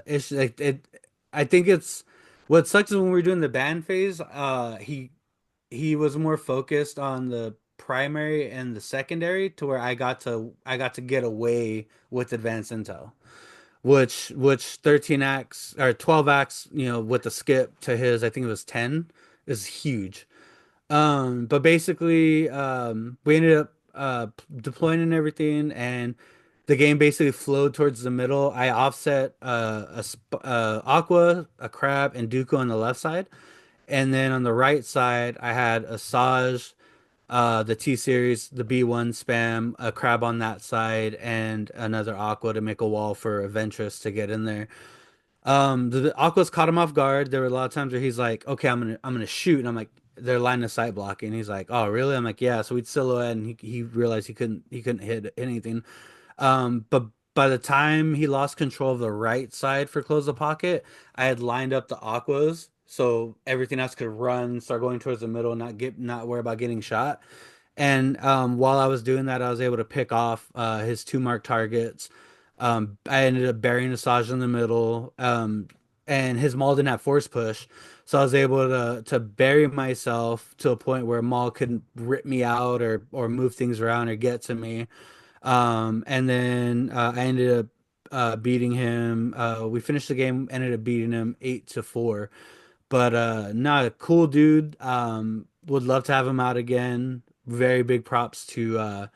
It's like it. I think it's what sucks is when we were doing the band phase. He was more focused on the primary and the secondary to where I got to get away with advanced intel, which 13 acts or 12 acts, with the skip to his, I think it was 10, is huge. But basically, we ended up deploying and everything, and the game basically flowed towards the middle. I offset Aqua, a Crab, and Dooku on the left side, and then on the right side, I had Asajj, the T series, the B1 spam, a Crab on that side, and another Aqua to make a wall for Ventress to get in there. The Aqua's caught him off guard. There were a lot of times where he's like, "Okay, I'm gonna shoot," and I'm like, "They're line of sight blocking." He's like, "Oh, really?" I'm like, "Yeah." So we'd silhouette, and he realized he couldn't hit anything. But by the time he lost control of the right side for close the pocket, I had lined up the Aquas so everything else could run, start going towards the middle, not worry about getting shot. And while I was doing that, I was able to pick off his two marked targets. I ended up burying Asajj in the middle, and his Maul didn't have force push, so I was able to bury myself to a point where Maul couldn't rip me out or move things around or get to me. And then I ended up beating him. We finished the game, ended up beating him 8-4. But not a cool dude. Would love to have him out again. Very big props to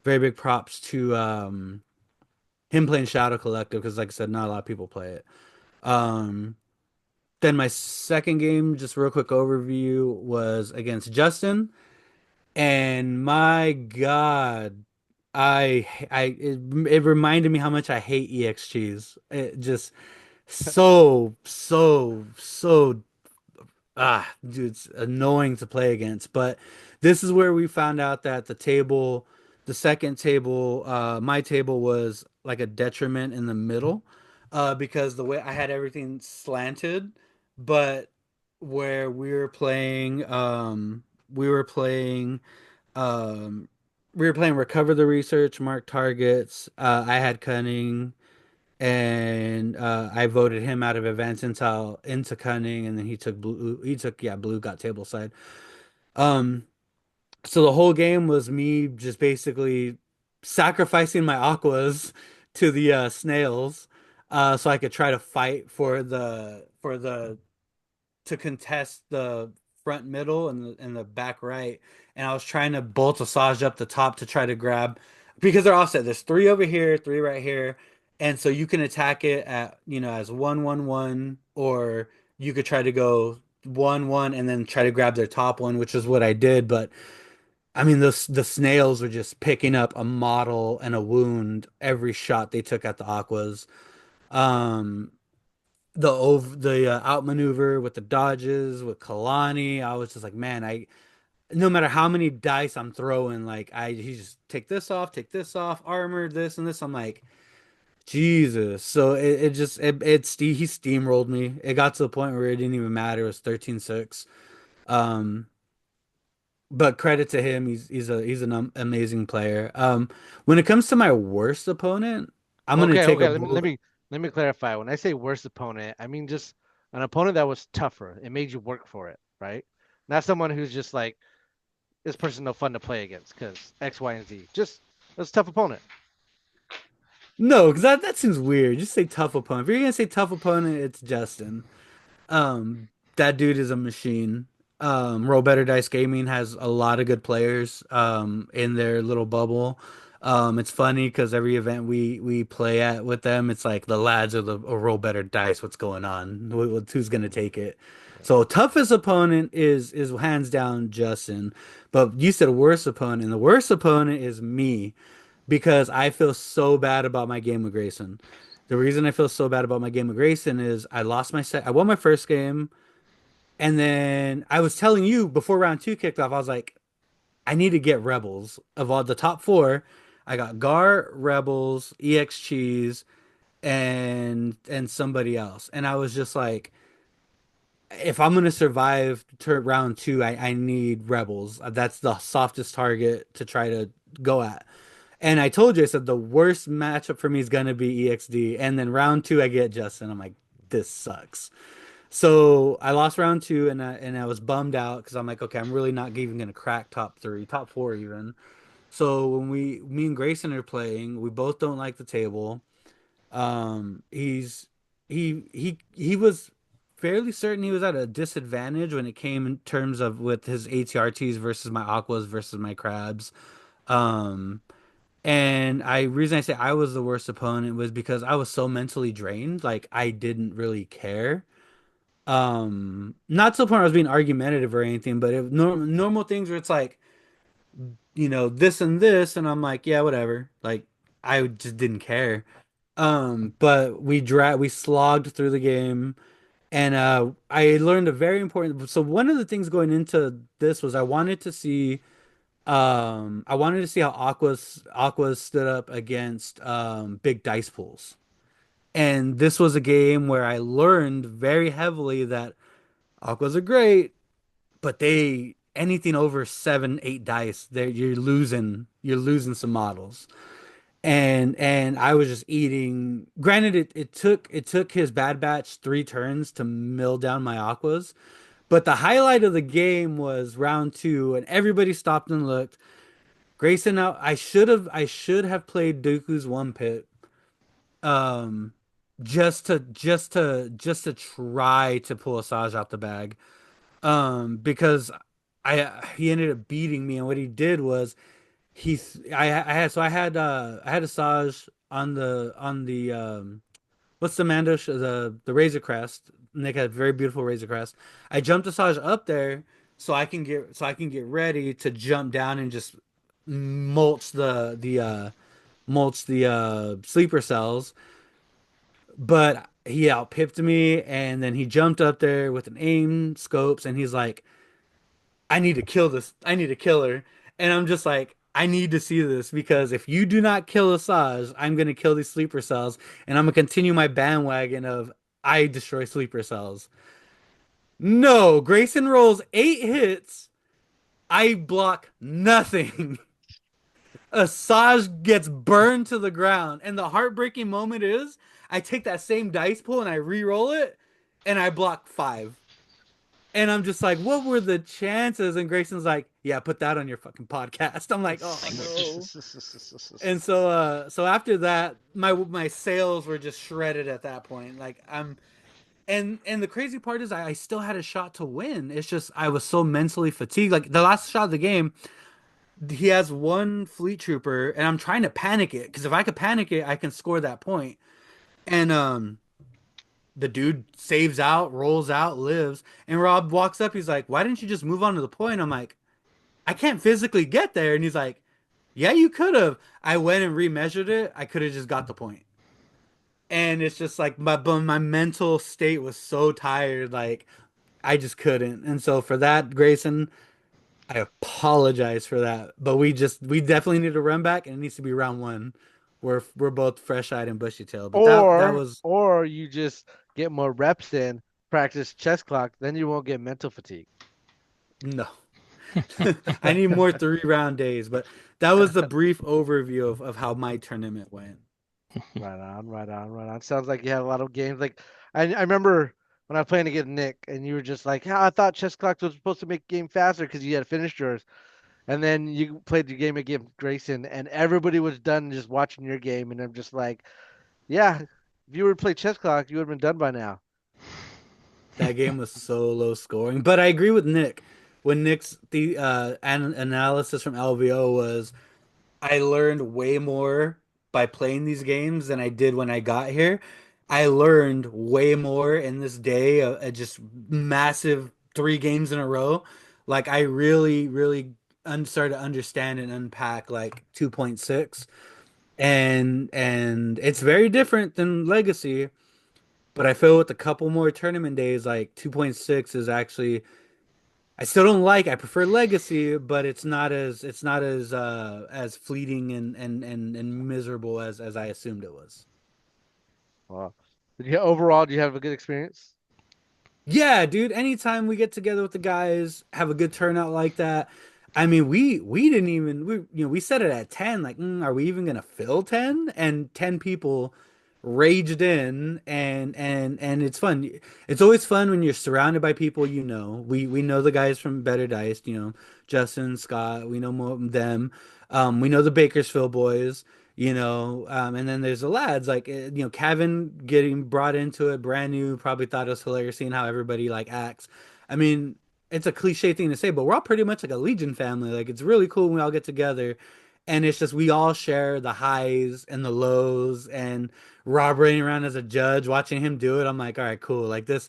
him playing Shadow Collective because, like I said, not a lot of people play it. Um, then my second game, just real quick overview, was against Justin, and my God, it reminded me how much I hate EXGs. It just so dude, it's annoying to play against. But this is where we found out that the second table, my table was like a detriment in the middle, because the way I had everything slanted, but where we were playing um we were playing Recover the Research, Mark Targets. I had Cunning, and I voted him out of Advanced Intel into Cunning, and then he took Blue. He took yeah, Blue got table side. Um, so the whole game was me just basically sacrificing my aquas to the snails, so I could try to fight for the to contest the front middle and the back right. And I was trying to bolt a Saj up the top to try to grab because they're offset. There's three over here, three right here. And so you can attack it at, as 1-1-1, or you could try to go 1-1 and then try to grab their top one, which is what I did. But I mean, the snails were just picking up a model and a wound every shot they took at the aquas. Um, the outmaneuver with the dodges with Kalani, I was just like, man, I no matter how many dice I'm throwing, like he just take this off, armor, this and this. I'm like, Jesus. So it just he steamrolled me. It got to the point where it didn't even matter. It was 13-6. Um, but credit to him, he's an amazing player. When it comes to my worst opponent, I'm gonna Okay, take a okay. Let me let bold. me let me clarify. When I say worst opponent, I mean just an opponent that was tougher. It made you work for it, right? Not someone who's just like this person no fun to play against because X, Y, and Z. Just that's a tough opponent. No, because that seems weird. Just say tough opponent. If you're gonna say tough opponent, it's Justin. That dude is a machine. Roll Better Dice Gaming has a lot of good players in their little bubble. It's funny because every event we play at with them, it's like the lads are the Roll Better Dice. What's going on? Who's gonna take it? Yeah. So toughest opponent is hands down Justin. But you said worst opponent, and the worst opponent is me because I feel so bad about my game with Grayson. The reason I feel so bad about my game with Grayson is I won my first game. And then I was telling you before round two kicked off, I was like, I need to get Rebels. Of all the top four, I got Gar, Rebels, EX Cheese, and somebody else. And I was just like, if I'm gonna survive to round two, I need Rebels. That's the softest target to try to go at. And I told you, I said the worst matchup for me is gonna be EXD. And then round two, I get Justin. I'm like, this sucks. So I lost round two, and I was bummed out because I'm like, okay, I'm really not even gonna crack top three, top four even. So when me and Grayson are playing, we both don't like the table. He's he was fairly certain he was at a disadvantage when it came in terms of with his ATRTs versus my aquas versus my crabs. Um, and reason I say I was the worst opponent was because I was so mentally drained, like I didn't really care. Not to the point where I was being argumentative or anything, but normal things where it's like, this and this, and I'm like, yeah, whatever. Like, I just didn't care. But we slogged through the game, and I learned a very important. So one of the things going into this was I wanted to see how Aquas stood up against big dice pools. And this was a game where I learned very heavily that Aquas are great, but they anything over 7, 8 dice, there you're losing some models. And I was just eating. Granted, it took his bad batch 3 turns to mill down my aquas, but the highlight of the game was round two, and everybody stopped and looked. Grayson out. I should have played Dooku's one pit, um, just to try to pull a Saj out the bag. Because he ended up beating me, and what he did was I had a Saj on the what's the Mando the Razor Crest. Nick had a very beautiful Razor Crest. I jumped Asajj up there so I can get ready to jump down and just mulch the sleeper cells. But he outpipped me, and then he jumped up there with an aim scopes, and he's like, I need to kill this. I need to kill her. And I'm just like, I need to see this because if you do not kill Asajj, I'm gonna kill these sleeper cells, and I'm gonna continue my bandwagon of I destroy sleeper cells. No, Grayson rolls 8 hits. I block nothing. Asajj gets burned to the ground, and the heartbreaking moment is I take that same dice pool and I re-roll it, and I block 5. And I'm just like, what were the chances? And Grayson's like, yeah, put that on your fucking podcast. I'm like, oh Language. no. And so after that, my sales were just shredded at that point. Like and the crazy part is I still had a shot to win. It's just I was so mentally fatigued. Like the last shot of the game, he has one fleet trooper, and I'm trying to panic it because if I could panic it, I can score that point. And the dude saves out, rolls out, lives, and Rob walks up. He's like, "Why didn't you just move on to the point?" I'm like, "I can't physically get there," and he's like, "Yeah, you could have." I went and remeasured it. I could have just got the point. And it's just like my mental state was so tired, like I just couldn't. And so for that, Grayson, I apologize for that. But we definitely need to run back, and it needs to be round 1. We're both fresh-eyed and bushy-tailed. But that was Or you just get more reps in, practice chest clock, then you won't get mental fatigue. no. I need more 3-round days. But that was the brief overview of how my tournament went. Right on, right on, right on. Sounds like you had a lot of games. Like I remember when I was playing against Nick, and you were just like, "Yeah, I thought chess clocks was supposed to make game faster because you had finished yours." And then you played your game against Grayson, and everybody was done just watching your game, and I'm just like, "Yeah, if you were to play chess clock, you would have been done by now." That game was so low scoring. But I agree with Nick. When Nick's the analysis from LVO was I learned way more by playing these games than I did when I got here. I learned way more in this day of just massive 3 games in a row. Like I really, really started to understand and unpack like 2.6, and it's very different than Legacy. But I feel with a couple more tournament days, like 2.6 is actually I still don't like. I prefer Legacy, but it's not as fleeting and miserable as I assumed it was. Well, overall, do you have a good experience? Yeah, dude. Anytime we get together with the guys, have a good turnout like that. I mean, we didn't even we set it at 10. Like, are we even gonna fill 10? And 10 people raged in, and it's fun. It's always fun when you're surrounded by people you know. We know the guys from Better Dice, Justin, Scott. We know more of them. We know the Bakersfield boys. And then there's the lads like Kavan getting brought into it brand new, probably thought it was hilarious seeing how everybody like acts. I mean, it's a cliche thing to say, but we're all pretty much like a Legion family. Like it's really cool when we all get together, and it's just we all share the highs and the lows. And Rob running around as a judge, watching him do it, I'm like, all right, cool. Like this,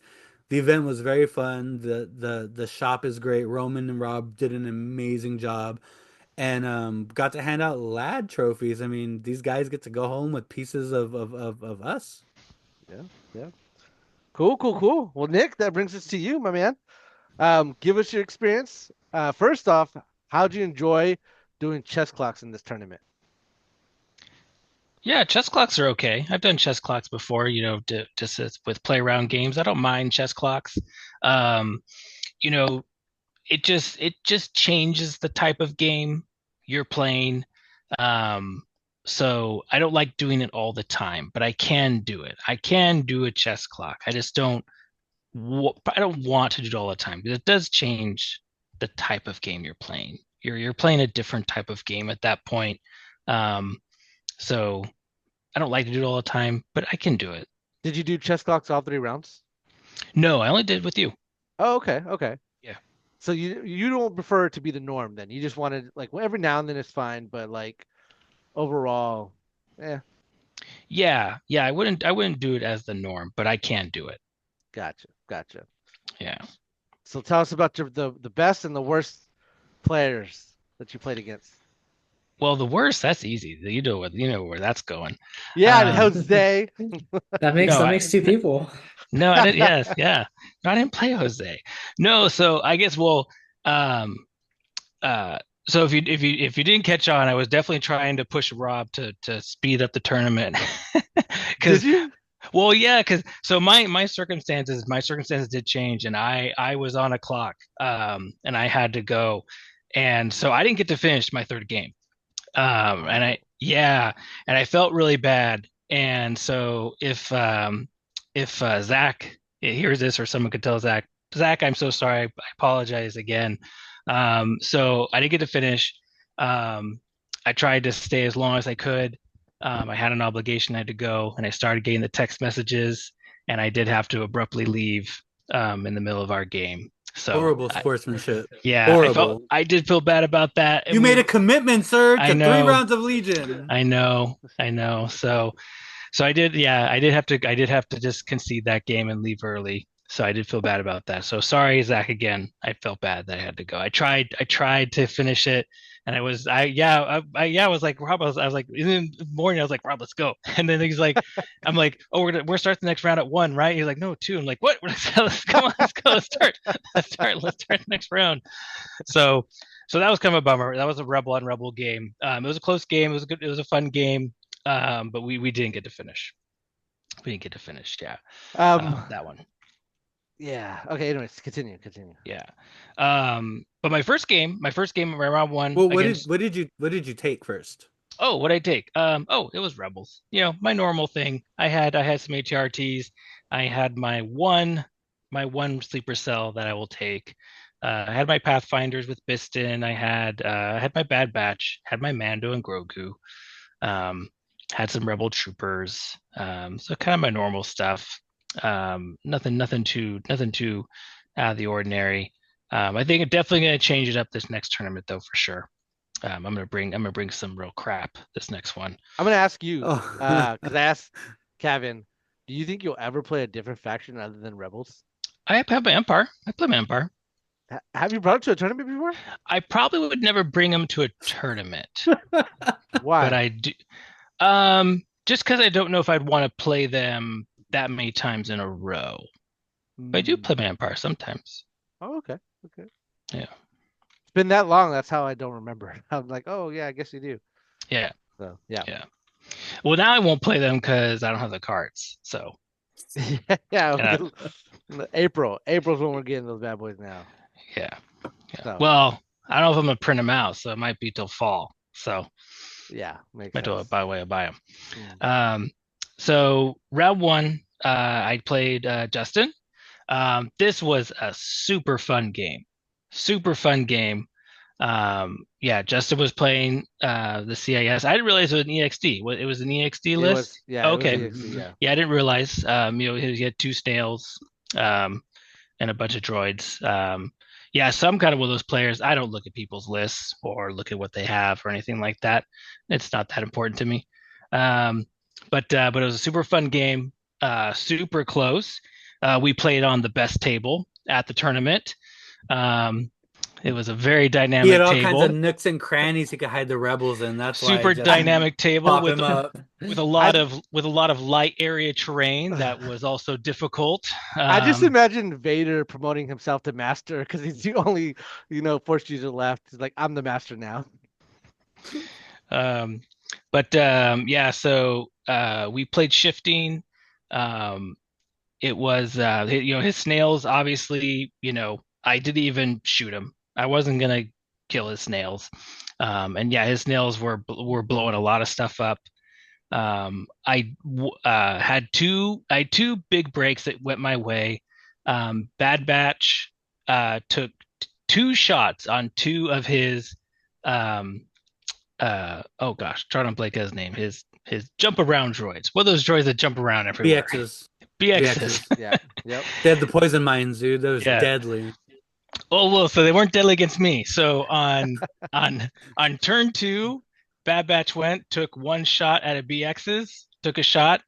the event was very fun. The shop is great. Roman and Rob did an amazing job, and got to hand out lad trophies. I mean, these guys get to go home with pieces of us. Yeah, yeah. Cool, cool, cool. Well, Nick, that brings us to you, my man. Give us your experience. First off, how'd you enjoy doing chess clocks in this tournament? Yeah, chess clocks are okay. I've done chess clocks before, just with play around games. I don't mind chess clocks. Um, you know, it just changes the type of game you're playing. Um, so I don't like doing it all the time, but I can do it. I can do a chess clock. I don't want to do it all the time because it does change the type of game you're playing. You're playing a different type of game at that point. Um, so I don't like to do it all the time, but I can do it. Did you do chess clocks all 3 rounds? No, I only did with you. Oh, okay, okay. Yeah. So you don't prefer it to be the norm then? You just wanted like well, every now and then it's fine, but like overall, yeah, Yeah, yeah, I wouldn't do it as the norm, but I can do it. gotcha, gotcha. Yeah. So tell us about the best and the worst players that you played against. Well, the worst, that's easy. You know where that's going. Yeah, Um, Jose. That makes no, that makes 2 people. no, I didn't. Yes, yeah. No, I didn't play Jose. No, so I guess um, uh, so if you didn't catch on, I was definitely trying to push Rob to speed up the tournament. Did Because you? well, yeah, because so my circumstances did change, and I was on a clock, and I had to go, and so I didn't get to finish my third game. And I felt really bad. And so if Zach hears this, or someone could tell Zach, I'm so sorry. I apologize again. So I didn't get to finish. I tried to stay as long as I could. I had an obligation I had to go, and I started getting the text messages, and I did have to abruptly leave in the middle of our game. So Horrible sportsmanship. yeah, Horrible. I did feel bad about that. You And made a commitment, sir, I to 3 know, rounds of Legion. I know. So I did, yeah, I did have to just concede that game and leave early. So I did feel bad about that. So sorry, Zach, again. I felt bad that I had to go. I tried to finish it, and I was like, Rob, I was like, in the morning, I was like, Rob, let's go. And then he's like, I'm like, oh, we're starting the next round at 1, right? He's like, no, 2. I'm like, what? Let's come on, let's go, let's start the next round. So, so that was kind of a bummer. That was a rebel on rebel game. It was a close game. It was a fun game. But we didn't get to finish. We didn't get to finish. Yeah. Um, That one. yeah. Okay. Anyways, continue. Yeah. But my first game, round one Well, against. what did you take first? Oh, what I take? It was Rebels. My normal thing. I had some HRTs. I had my one sleeper cell that I will take. I had my Pathfinders with Biston. I had my Bad Batch. Had my Mando and Grogu. Um, had some Rebel troopers. So kind of my normal stuff. Nothing too out of the ordinary. I think I'm definitely going to change it up this next tournament though, for sure. I'm gonna bring some real crap this next one. I'm gonna ask you, Oh. because I asked Kevin, do you think you'll ever play a different faction other than Rebels? I have my Empire. I play my Empire. Have you brought it to a tournament before? I probably would never bring them to a tournament, but Why? I do. Just because I don't know if I'd want to play them that many times in a row. But I do Hmm. play my Empire sometimes. Oh, okay. Okay. Yeah. It's been that long. That's how I don't remember. I'm like, oh yeah, I guess you do. Yeah. So yeah. Yeah. Well, now I won't play them because I don't have the cards. So, Yeah. uh, April's when we're getting those bad boys now. yeah. Yeah. So Well, I don't know if I'm gonna print them out, so it might be till fall. So, yeah, makes might do sense. it by way of buy them. Hmm. So round one, I played Justin. This was a super fun game. Super fun game. Yeah, Justin was playing the CIS. I didn't realize it was an EXD. It was an EXD It was list. yeah, it was Okay. EXE, yeah. Yeah, I didn't realize. He had 2 snails, and a bunch of droids. Yeah, so I'm kind of one of those players. I don't look at people's lists or look at what they have or anything like that. It's not that important to me. Um, but it was a super fun game, super close. We played on the best table at the tournament. Um, it was a very He had dynamic all kinds of table, nooks and crannies he could hide the rebels in. That's why super Justin dynamic table pop with him up. with a I lot of with a lot of light area terrain that was also difficult. I just Um, imagine Vader promoting himself to master because he's the only, force user left. He's like, I'm the master now. um, but yeah, so we played shifting. Um, it was his snails. Obviously, I didn't even shoot him. I wasn't gonna kill his snails. And yeah, his snails were blowing a lot of stuff up. I had two big breaks that went my way. Bad Batch took 2 shots on 2 of his um oh gosh, trying to blank his name. His jump around droids. What are those droids that jump around everywhere? BXs. BXs. Yeah. Yep. They had the poison mines, dude. That was Yeah. deadly. Oh well, so they weren't deadly against me. So on turn 2, Bad Batch took 1 shot at a BX's, took a shot.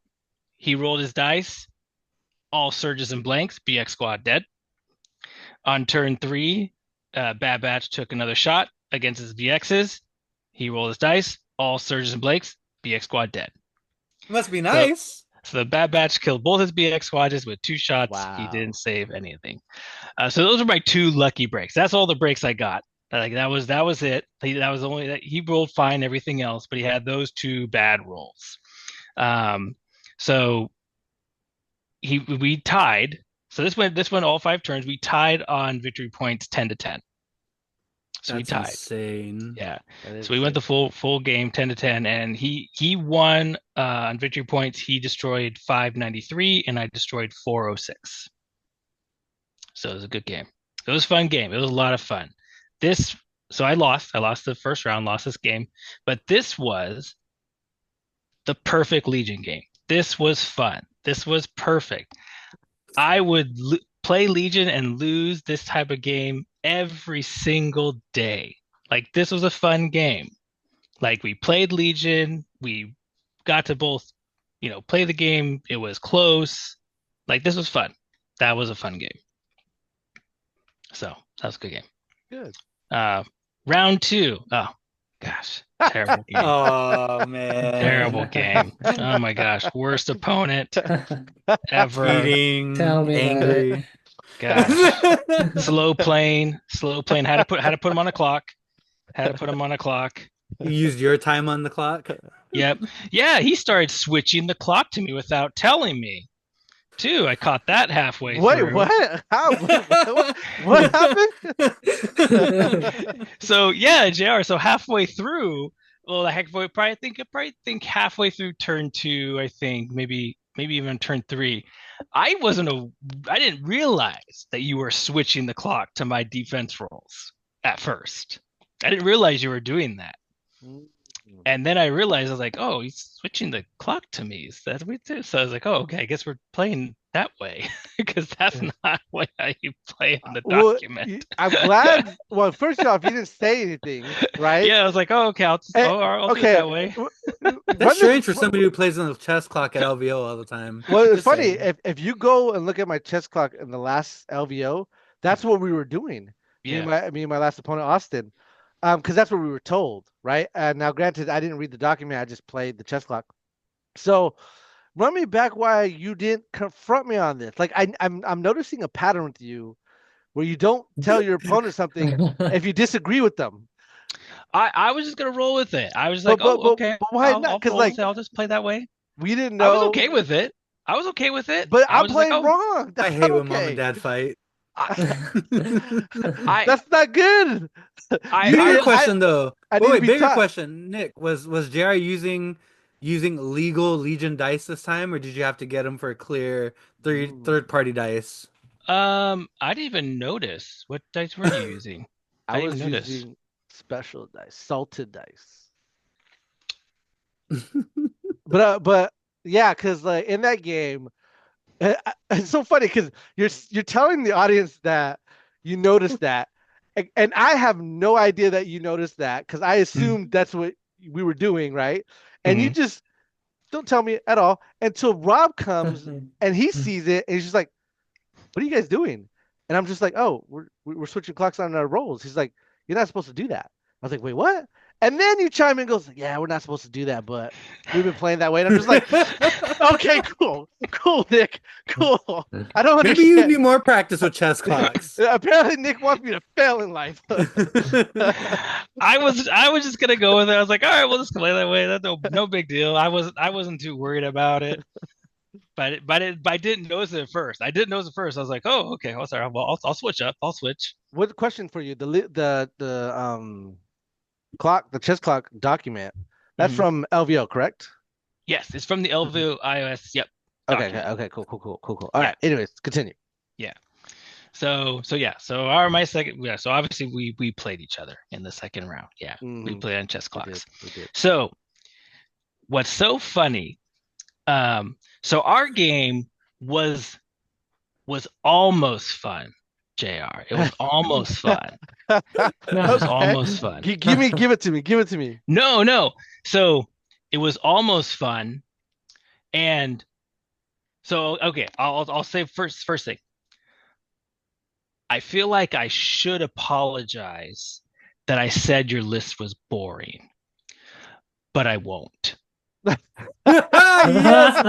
He rolled his dice, all surges and blanks. BX squad dead. On turn 3, Bad Batch took another shot against his BX's. He rolled his dice, all surges and blanks. BX squad dead. Must be So, nice. so the Bad Batch killed both his BX squadrons with 2 shots. He Wow. didn't save anything. So those are my 2 lucky breaks. That's all the breaks I got. Like that was it. That was only that he rolled fine everything else, but he had those 2 bad rolls. So we tied. So this went all 5 turns. We tied on victory points 10-10. So we That's tied. insane. Yeah. That is So we went the sick. full game, 10-10, and he won on victory points. He destroyed 593, and I destroyed 406. So it was a good game. It was a fun game. It was a lot of fun. This, so I lost. I lost the first round, lost this game, but this was the perfect Legion game. This was fun. This was perfect. I would play Legion and lose this type of game every single day. Like this was a fun game. Like we played Legion, we got to both, play the game. It was close. Like this was fun. That was a fun game. So that was a good game. Good. Round two. Oh gosh, terrible game. Oh man. Terrible game. Oh my gosh, worst opponent ever. Cheating. Tell me angry. Gosh, slow playing. Had to put him on a clock. Had to put him on a clock. You used your time on the clock. Yep. Yeah, he started switching the clock to me without telling me. Too. I caught that halfway Wait, through. what? How? What happened? So yeah, JR. So halfway through, well, I probably think halfway through turn two, I think maybe even turn three. I didn't realize that you were switching the clock to my defense rolls at first. I didn't realize you were doing that. And then I realized, I was like, oh, he's switching the clock to me. Is that what we do? So I was like, oh, okay, I guess we're playing that way because that's not how you play in the document. I'm glad. Well, first off, you didn't say anything, right? Yeah, I was like, oh, okay, I'll do it that way. That's strange for somebody who plays on the chess clock at LVO all the time. Well, it's Just funny. saying. If you go and look at my chess clock in the last LVO, that's what we were doing. Yeah. Me and my last opponent, Austin. Because that's what we were told, right? And now, granted, I didn't read the document; I just played the chess clock. So, run me back why you didn't confront me on this. Like, I'm noticing a pattern with you, where you don't tell your opponent something if you disagree with them. I was just gonna roll with it. I was like, okay, but why not? Because like, I'll just play that way. We didn't know. I was okay with it. But I'm was playing like, wrong. I hate when mom and dad fight. That's not good. Bigger question though. Wait, bigger taught. question, Nick. Was JR using legal Legion dice this time, or did you have to get them for clear third party dice? I didn't even notice. What dice were you using? I was using special dice, salted dice. but yeah, because like in that game, it's so funny because you're telling the audience that you noticed that, and I have no idea that you noticed that because I assumed that's what we were doing, right? And you just don't tell me at all until Rob comes and he sees it and he's just like, "What are you guys doing?" And I'm just like, "Oh, we're switching clocks on our rolls." He's like, "You're not supposed to do that." I was like, "Wait, what?" And then you chime in and goes, "Yeah, we're not supposed to do that, but we've been playing that way." And I'm just like, "Okay, cool, Nick, cool." I don't understand. Maybe you need more practice with chess clocks. Apparently, Nick wants me to fail in life. I was just gonna go with it. I was like, all right, we'll just play that way. That's no big deal. I wasn't too worried about it. But I didn't notice it at first. I didn't notice it first. I was like, oh, okay. Oh, sorry. Well, I'll switch up. I'll switch. What question for you? The clock, the chess clock document. That's from LVO, correct? Yes, it's from the LVO iOS. Yep. Okay. Cool. All right. Anyways, continue. Yeah. So my second. Yeah. So obviously we played each other in the second round. Yeah. We played on chess clocks. We did. So what's so funny? So our game was almost fun, JR. It was almost fun. It was almost fun. Give it to me. No. So it was almost fun. And so, okay, I'll say first thing. I feel like I should apologize that I said your list was boring, but I won't. Yes.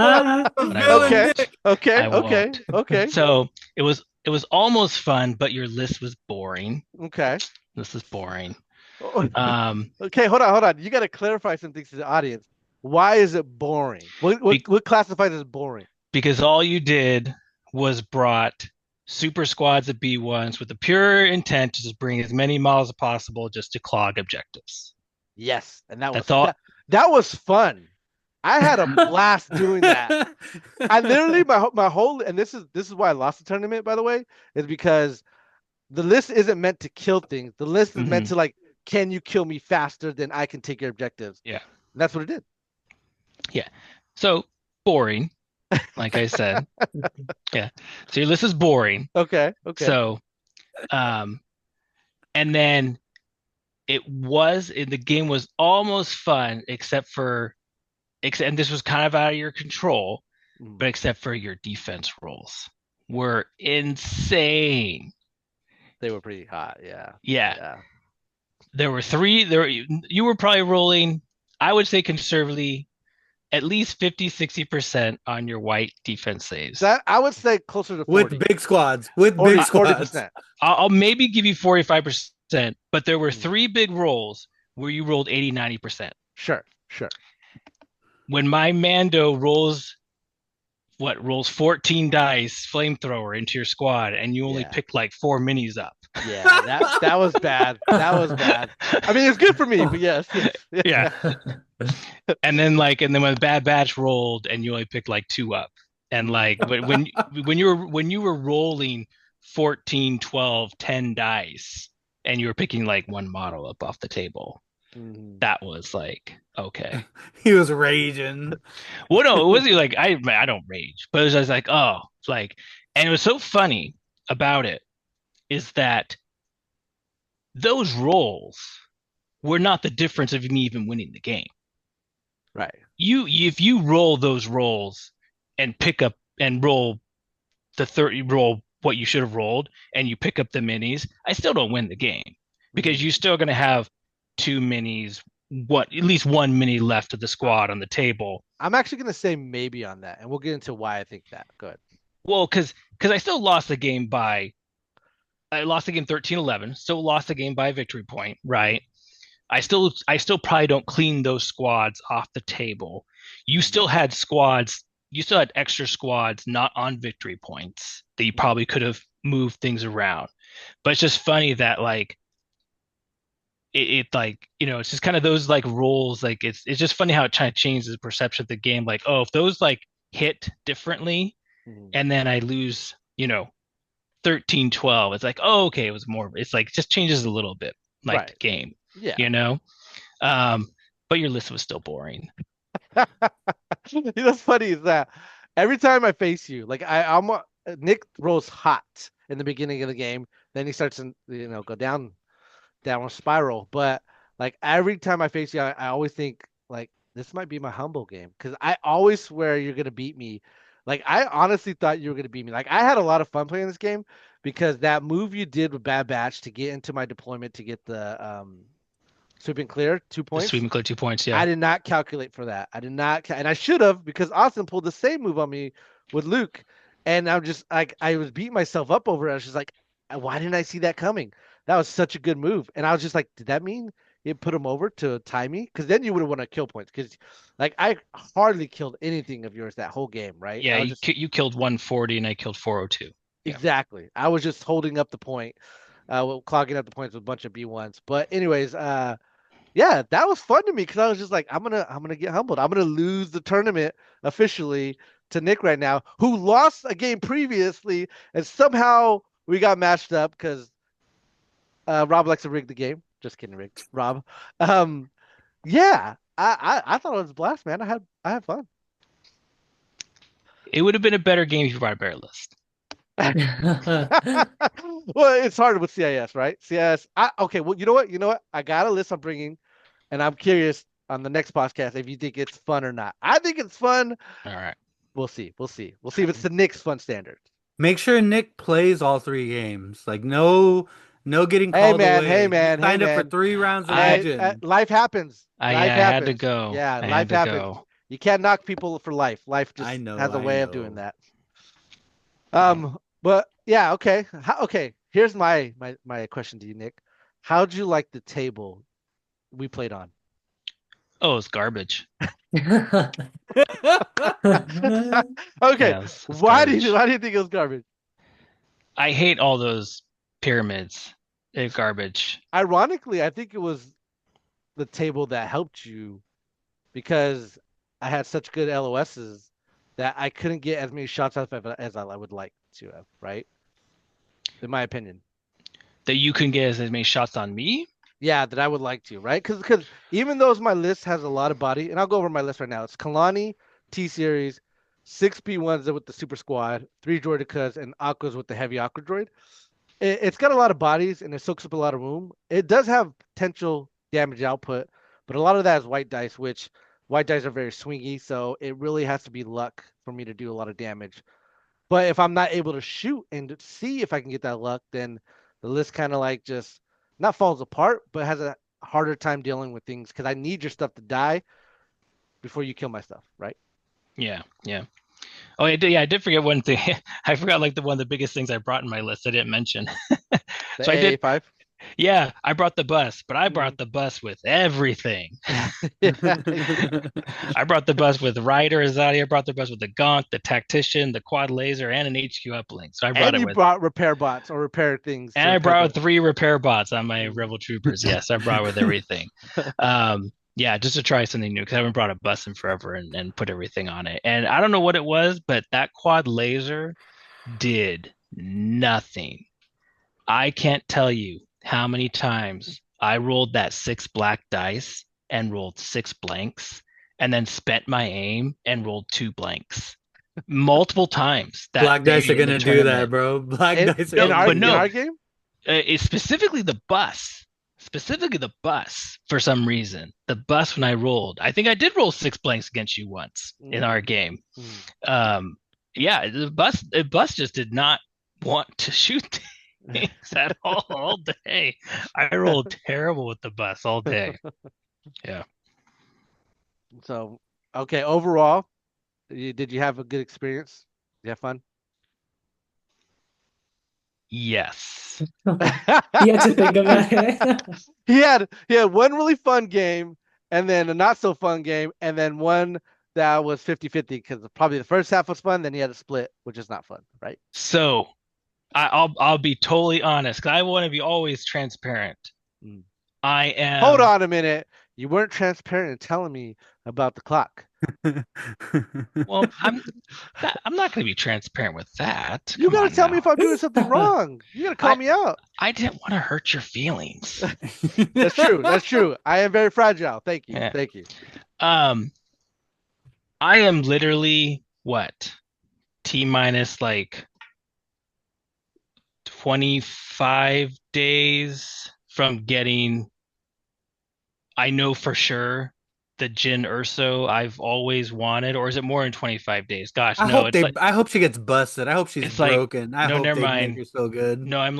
Okay. So it was almost fun, but your list was boring. Okay. This is boring. Okay, hold on. You got to clarify some things to the audience. Why is it boring? What classifies as boring? Because all you did was brought super squads of B1s with the pure intent to just bring as many models as possible just to clog objectives. Yes, and that was That's all. that was fun. I had a blast doing that. I literally my whole and this is why I lost the tournament, by the way, is because the list isn't meant to kill things. The list is meant Mhm. to like, can you kill me faster than I can take your objectives? Yeah. And that's what it did. Yeah. So boring, like I said. Yeah. So your list is boring. Okay. Okay. So, um, and then the game was almost fun, and this was kind of out of your control, Mm. but except for your defense rolls were insane. They were pretty hot. Yeah. Yeah. Yeah. There were three, you were probably rolling, I would say conservatively, at least 50-60% on your white defense saves. That I would say closer to 40. With big squads. With 40, big squads. 40%. I'll maybe give you 45%, but there were Mm. three big rolls where you rolled 80-90%. Sure. Sure. When my Mando rolls 14 dice flamethrower into your squad and you only Yeah. pick like 4 minis up. Yeah, that was bad. That was bad. I mean, it's good for me, but yes. Yeah. And then when Bad Batch rolled and you only picked like 2 up. And like when you were rolling 14, 12, 10 dice and you were picking like one model up off the table, Mhm. that was like, okay. He was raging. Well, no, it wasn't like I don't rage, but it was just like, oh, like, and it was so funny about it is that those rolls were not the difference of me even winning the game. Right. If you roll those rolls and pick up and roll roll what you should have rolled and you pick up the minis, I still don't win the game because Mhm. you're still going to have 2 minis, at least 1 mini left of the squad on the table. I'm actually going to say maybe on that, and we'll get into why I think that. Good. Well, because I still lost the game I lost the game 13-11, still lost the game by a victory point, right? I still probably don't clean those squads off the table. You still had extra squads not on victory points that you probably could have moved things around. But it's just funny that like it like, it's just kind of those like roles, like it's just funny how it kind of changes the perception of the game. Like, oh, if those like hit differently Mhm. and then I lose, 13-12, it's like, oh, okay, it's like it just changes a little bit, like Right. the game, Yeah. but your list was still boring. What's funny is that every time I face you, like Nick rolls hot in the beginning of the game, then he starts to go down a spiral. But like every time I face you, I always think like this might be my humble game because I always swear you're gonna beat me. Like I honestly thought you were gonna beat me. Like I had a lot of fun playing this game because that move you did with Bad Batch to get into my deployment to get the sweep and clear 2 The points. sweep and clear 2 points, yeah. I did not calculate for that. I did not, and I should have because Austin pulled the same move on me with Luke, and I'm just like I was beating myself up over it. I was just like, why didn't I see that coming? That was such a good move, and I was just like, did that mean it put him over to tie me? Because then you would have won a kill points. Because like I hardly killed anything of yours that whole game, right? Yeah, I was you killed 140 and I killed 402. Yeah. Exactly. I was just holding up the point, clogging up the points with a bunch of B1s. But anyways, yeah, that was fun to me because I was just like, I'm gonna get humbled. I'm gonna lose the tournament officially to Nick right now, who lost a game previously, and somehow we got matched up because Rob likes to rig the game. Just kidding, Rick. Rob. Yeah, I thought it was a blast, man. I had fun. It would have been a better game if you brought a better list. Well, it's hard with CIS, right? CIS. Okay. Well, you know what? I got a list I'm bringing, and I'm curious on the next podcast if you think it's fun or not. I think it's fun. All right. We'll see. We'll see if it's the Knicks fun standard. Make sure Nick plays all 3 games. Like no getting called away. Hey man, He signed up for 3 rounds of Legion. Life happens. I Life had to happens. go. Yeah, I life had to happens. go. You can't knock people for life. Life just I know, has a I way of know. doing that. But yeah, okay. Okay, here's my question to you, Nick. How'd you like the table we played on? Oh, it's garbage. Okay. Yeah, it's Why do garbage. you think it was garbage? I hate all those pyramids. They're garbage. Ironically, I think it was the table that helped you because I had such good LOSs that I couldn't get as many shots off as I would like to have, right? In my opinion. That you can get as many shots on me. Yeah, that I would like to, right? Because even though my list has a lot of body, and I'll go over my list right now. It's Kalani, T series, six P1s with the super squad, three Droidicas, and Aquas with the heavy Aqua droid. It's got a lot of bodies and it soaks up a lot of room. It does have potential damage output, but a lot of that is white dice, which white dice are very swingy, so it really has to be luck for me to do a lot of damage. But if I'm not able to shoot and see if I can get that luck, then the list kind of like just not falls apart, but has a harder time dealing with things because I need your stuff to die before you kill my stuff, right? Yeah, yeah. Oh, I did forget one thing. I forgot like the one of the biggest things I brought in my list I didn't mention. The So I did, AA5. yeah, I brought the bus, but I Mhm. brought the bus with everything. Yeah. I brought the bus with Ryder Azadi. I brought the bus with the Gonk, the Tactician, the Quad Laser, and an HQ uplink. So I brought And it you with, brought repair bots or repair things and to I repair brought the. three repair bots on my Mhm. Rebel Troopers. Yes, I brought with everything. Yeah, just to try something new because I haven't brought a bus in forever and put everything on it. And I don't know what it was, but that Quad Laser did nothing. I can't tell you how many times I rolled that six black dice and rolled six blanks and then spent my aim and rolled two blanks multiple times that Black dice are day in the gonna do that, tournament. bro. Black In, dice are in No, gonna our but do in no, that. our game, it's specifically the bus for some reason. The bus when I rolled, I think I did roll six blanks against you once in our mm, game. mm. Um, yeah, the bus just did not want to shoot things at all day. I rolled terrible with the bus all day. Yeah. So okay, overall, did you have a good experience? Did you have fun? Yes. You had to think about it. He had one really fun game and then a not so fun game and then one that was 50-50 because probably the first half was fun, then he had a split, which is not fun, right? So I'll be totally honest. 'Cause I want to be always transparent. Mm. I Hold am on a minute. You weren't transparent in telling me about the clock. well, I'm not going to be transparent with that. You Come gotta on tell me now. if I'm doing something wrong. You gotta call I me out. I didn't want to hurt your feelings. That's true. That's true. I am very fragile. Thank you. Yeah. Thank you. Um, I am literally what? T minus like 25 days from getting, I know for sure, the Jin Urso I've always wanted, or is it more than 25 days? Gosh, no, I hope she gets busted. I hope she's it's like, broken. I no, hope never they make mind. her so good. No, I'm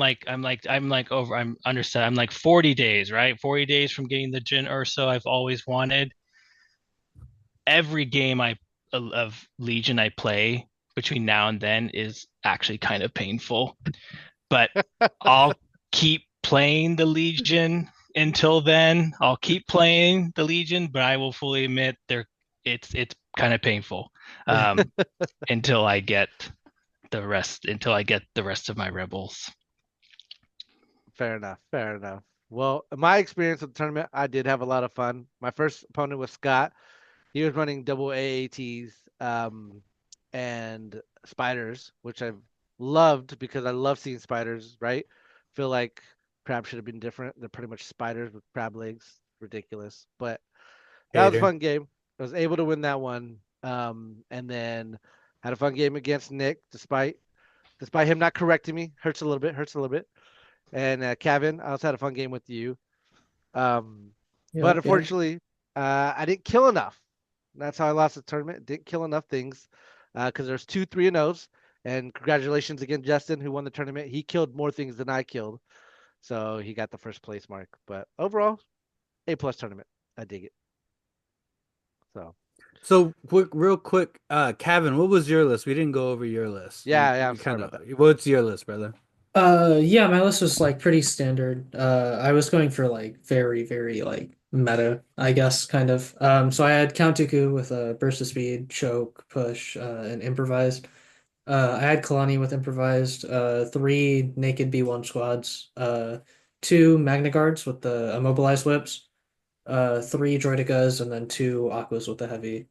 understand. I'm like 40 days, right? 40 days from getting the Jin Urso I've always wanted. Every game of Legion I play between now and then is actually kind of painful, but I'll keep playing the Legion until then. I'll keep playing the Legion, but I will fully admit it's kind of painful until I get the rest of my rebels. Fair enough. Fair enough. Well, my experience with the tournament, I did have a lot of fun. My first opponent was Scott. He was running double AATs and spiders, which I've loved because I love seeing spiders, right? Feel like crab should have been different. They're pretty much spiders with crab legs. Ridiculous. But that was a Hater. fun game. I was able to win that one. And then had a fun game against Nick, despite him not correcting me. Hurts a little bit, hurts a little bit. And Kevin, I also had a fun game with you. Um, but Yep, yep. unfortunately, I didn't kill enough. That's how I lost the tournament. Didn't kill enough things because there's two 3-0s. And congratulations again, Justin, who won the tournament. He killed more things than I killed, so he got the first place mark. But overall, A+ tournament. I dig it. So So real quick, Kevin, what was your list? We didn't go over your list. yeah, You I'm sorry kind about of that. what's your list, brother? Yeah, my list was like pretty standard. I was going for like very, very like meta, I guess, kind of. So I had Count Dooku with a burst of speed, choke, push, and improvise. I had Kalani with improvised, three naked B1 squads, two Magna Guards with the immobilized whips, three Droidekas, and then two Aquas with the heavy.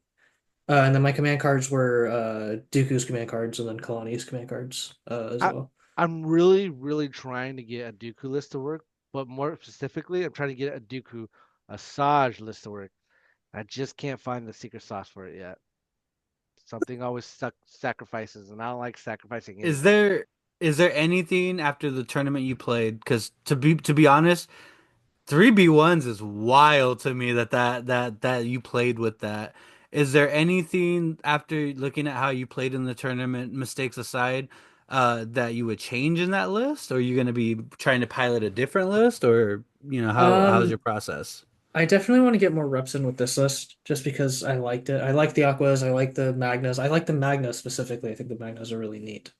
And then my command cards were Dooku's command cards and then Kalani's command cards as I, well. I'm really, really trying to get a Dooku list to work, but more specifically, I'm trying to get a Dooku Asajj list to work. I just can't find the secret sauce for it yet. Something always sacrifices, and I don't like sacrificing Is anything. there is there anything after the tournament you played? Because to be honest, 3B1s is wild to me that you played with that. Is there anything after looking at how you played in the tournament, mistakes aside, that you would change in that list? Or are you going to be trying to pilot a different list, or how's your Um, process? I definitely want to get more reps in with this list just because I liked it. I like the Aquas, I like the Magnas. I like the Magna specifically. I think the Magnas are really neat.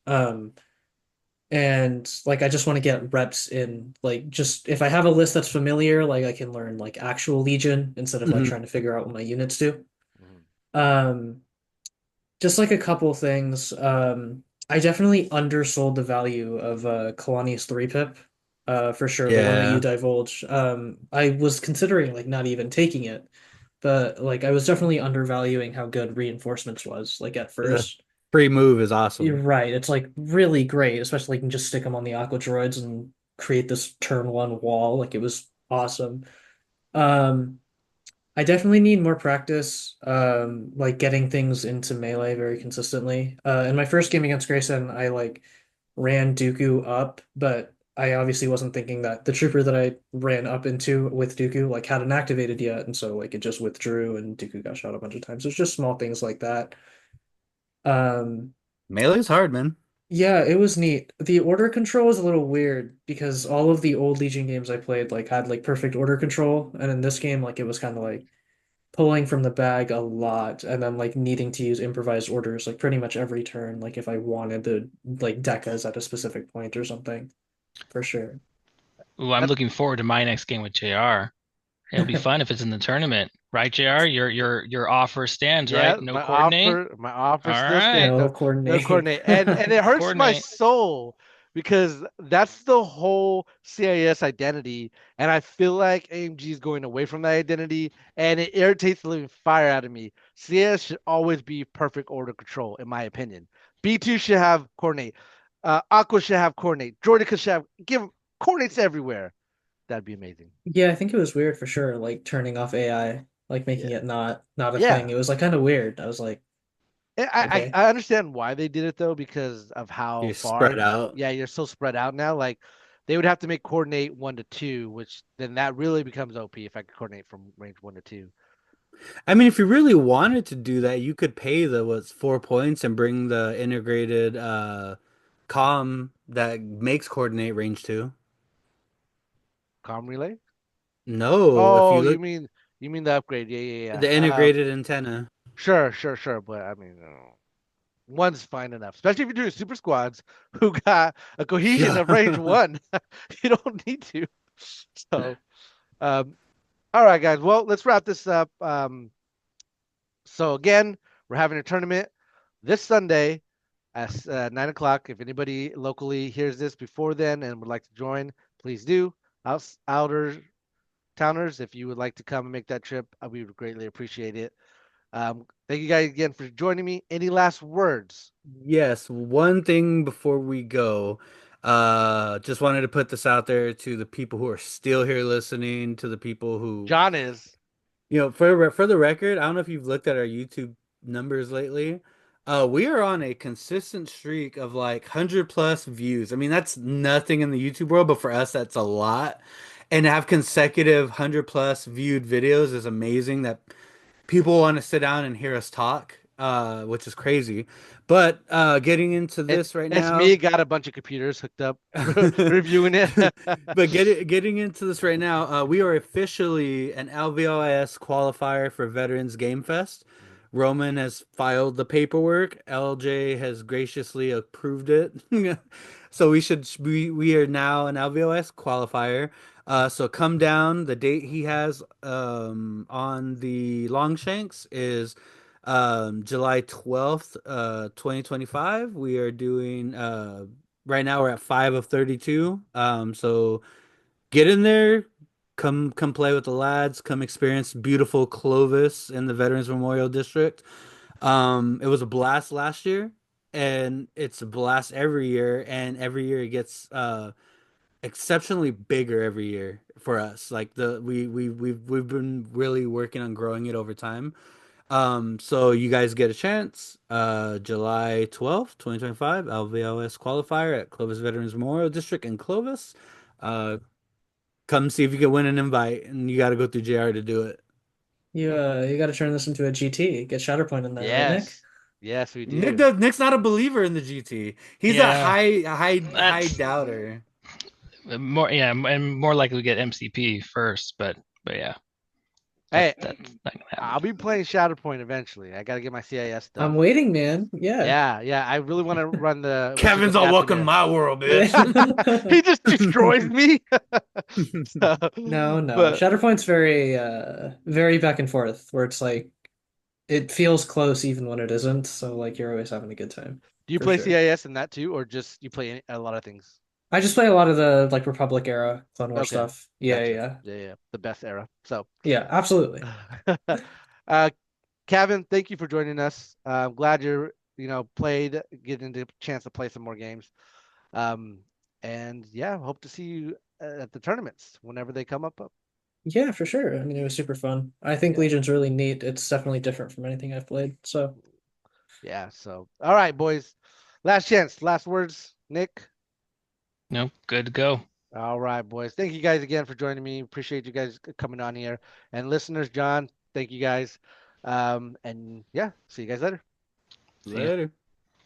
And like I just want to get reps in like just if I have a list that's familiar, like I can learn like actual Legion instead of like Hmm. trying to figure out what my units do. Mhm. Um, just like a couple things. I definitely undersold the value of Kalani's 3 pip. For sure, the one that you Yeah, divulged. I was considering like not even taking it, but like I was definitely undervaluing how good reinforcements was like at the first. free move is You're awesome. right. It's like really great, especially you can just stick them on the Aqua Droids and create this turn one wall. Like it was awesome. Um, I definitely need more practice, like getting things into melee very consistently. In my first game against Grayson, I like ran Dooku up, but I obviously wasn't thinking that the trooper that I ran up into with Dooku like hadn't activated yet, and so like it just withdrew and Dooku got shot a bunch of times. It's just small things like that. Um, Melee's hard, man. yeah, it was neat. The order control was a little weird because all of the old Legion games I played like had like perfect order control, and in this game like it was kind of like pulling from the bag a lot and then like needing to use improvised orders like pretty much every turn, like if I wanted to like decas at a specific point or something, for sure. Ooh, I'm That looking forward to my next game with JR. It'll be fun if it's in the tournament, right, JR? Your offer stands, right? Yeah, No my coordinate. offer, my offer All still right, stands. No No, no coordinate. coordinate, and it hurts my coordinate. soul because that's the whole CIS identity, and I feel like AMG is going away from that identity, and it irritates the living fire out of me. CIS should always be perfect order control, in my opinion. B2 should have coordinate. Aqua should have coordinate. Jordica should have give coordinates everywhere. That'd be amazing. Yeah, I think it was weird for sure, like turning off AI, like making Yeah, it not a thing. yeah. It was like kind of weird. I was like, okay. I understand why they did it though, because of how You're spread far. out. Yeah, you're so spread out now. Like they would have to make coordinate 1 to 2, which then that really becomes OP if I could coordinate from range 1 to 2. I mean, if you really wanted to do that, you could pay the what's 4 points and bring the integrated comm that makes coordinate range 2. Com relay? No, if Oh, you look you mean the upgrade? Yeah, yeah, the yeah. integrated antenna. Sure, sure, sure. But I mean, one's fine enough, especially if you're doing super squads who got a cohesion Yeah. of range 1. You don't need to. So, all right, guys. Well, let's wrap this up. So again, we're having a tournament this Sunday at 9 o'clock. If anybody locally hears this before then and would like to join, please do. Outer towners, if you would like to come and make that trip, we would greatly appreciate it. Thank you guys again for joining me. Any last words? Yes, one thing before we go. Just wanted to put this out there to the people who are still here listening, to the people who John is. For the record, I don't know if you've looked at our YouTube numbers lately. We are on a consistent streak of like 100 plus views. I mean, that's nothing in the YouTube world, but for us, that's a lot. And to have consecutive 100 plus viewed videos is amazing that people want to sit down and hear us talk, which is crazy. But getting into this right It's me. now. Got a bunch of computers hooked up, reviewing it. But getting into this right now, we are officially an LVOS qualifier for Veterans Game Fest. Roman has filed the paperwork. LJ has graciously approved it. So we are now an LVOS qualifier. So come down. The date he has on the Longshanks is July 12th, 2025. We are doing right now we're at 5 of 32. So get in there, come play with the lads, come experience beautiful Clovis in the Veterans Memorial District. It was a blast last year, and it's a blast every year, and every year it gets exceptionally bigger every year for us. Like we've been really working on growing it over time. So you guys get a chance. July 12th, 2025, LVLS qualifier at Clovis Veterans Memorial District in Clovis. Uh, Come see if you can win an invite, and you got to go through JR to do it. You got to turn this into a GT. Get Shatterpoint in there, right, Nick? Yes. Yes, we do. Nick's not a believer in the GT. He's a Yeah, high that's doubter. more. Yeah, and more likely to get MCP first, but yeah, Hey, that's not gonna happen. I'll be playing Shatterpoint eventually. I got to get my CIS I'm stuff. waiting, man. Yeah. Yeah, yeah. I really want to run the what's it Kevin's called, all welcome to Dathomir. my world, bitch. He just destroys me. So, No, no. but Shatterpoint's very back and forth, where it's like it feels close even when it isn't, so like you're always having a good time. do you For play sure. CIS in that too, or just you play a lot of things? I just play a lot of the like Republic era Clone War Okay, stuff. Yeah, gotcha. yeah. Yeah, yeah, the best era. So, Yeah, absolutely. uh, Kevin, thank you for joining us. I'm glad you're played, getting the chance to play some more games. Um, and yeah, hope to see you at the tournaments whenever they come up. Yeah, for sure. I mean, it was super fun. I think Yeah, Legion's really neat. It's definitely different from anything I've played. So, yeah. So, all right, boys. Last chance, last words, Nick. No, good to go. All right, boys. Thank you guys again for joining me. Appreciate you guys coming on here. And listeners, John, thank you guys. And yeah, see you guys later. See ya. Later.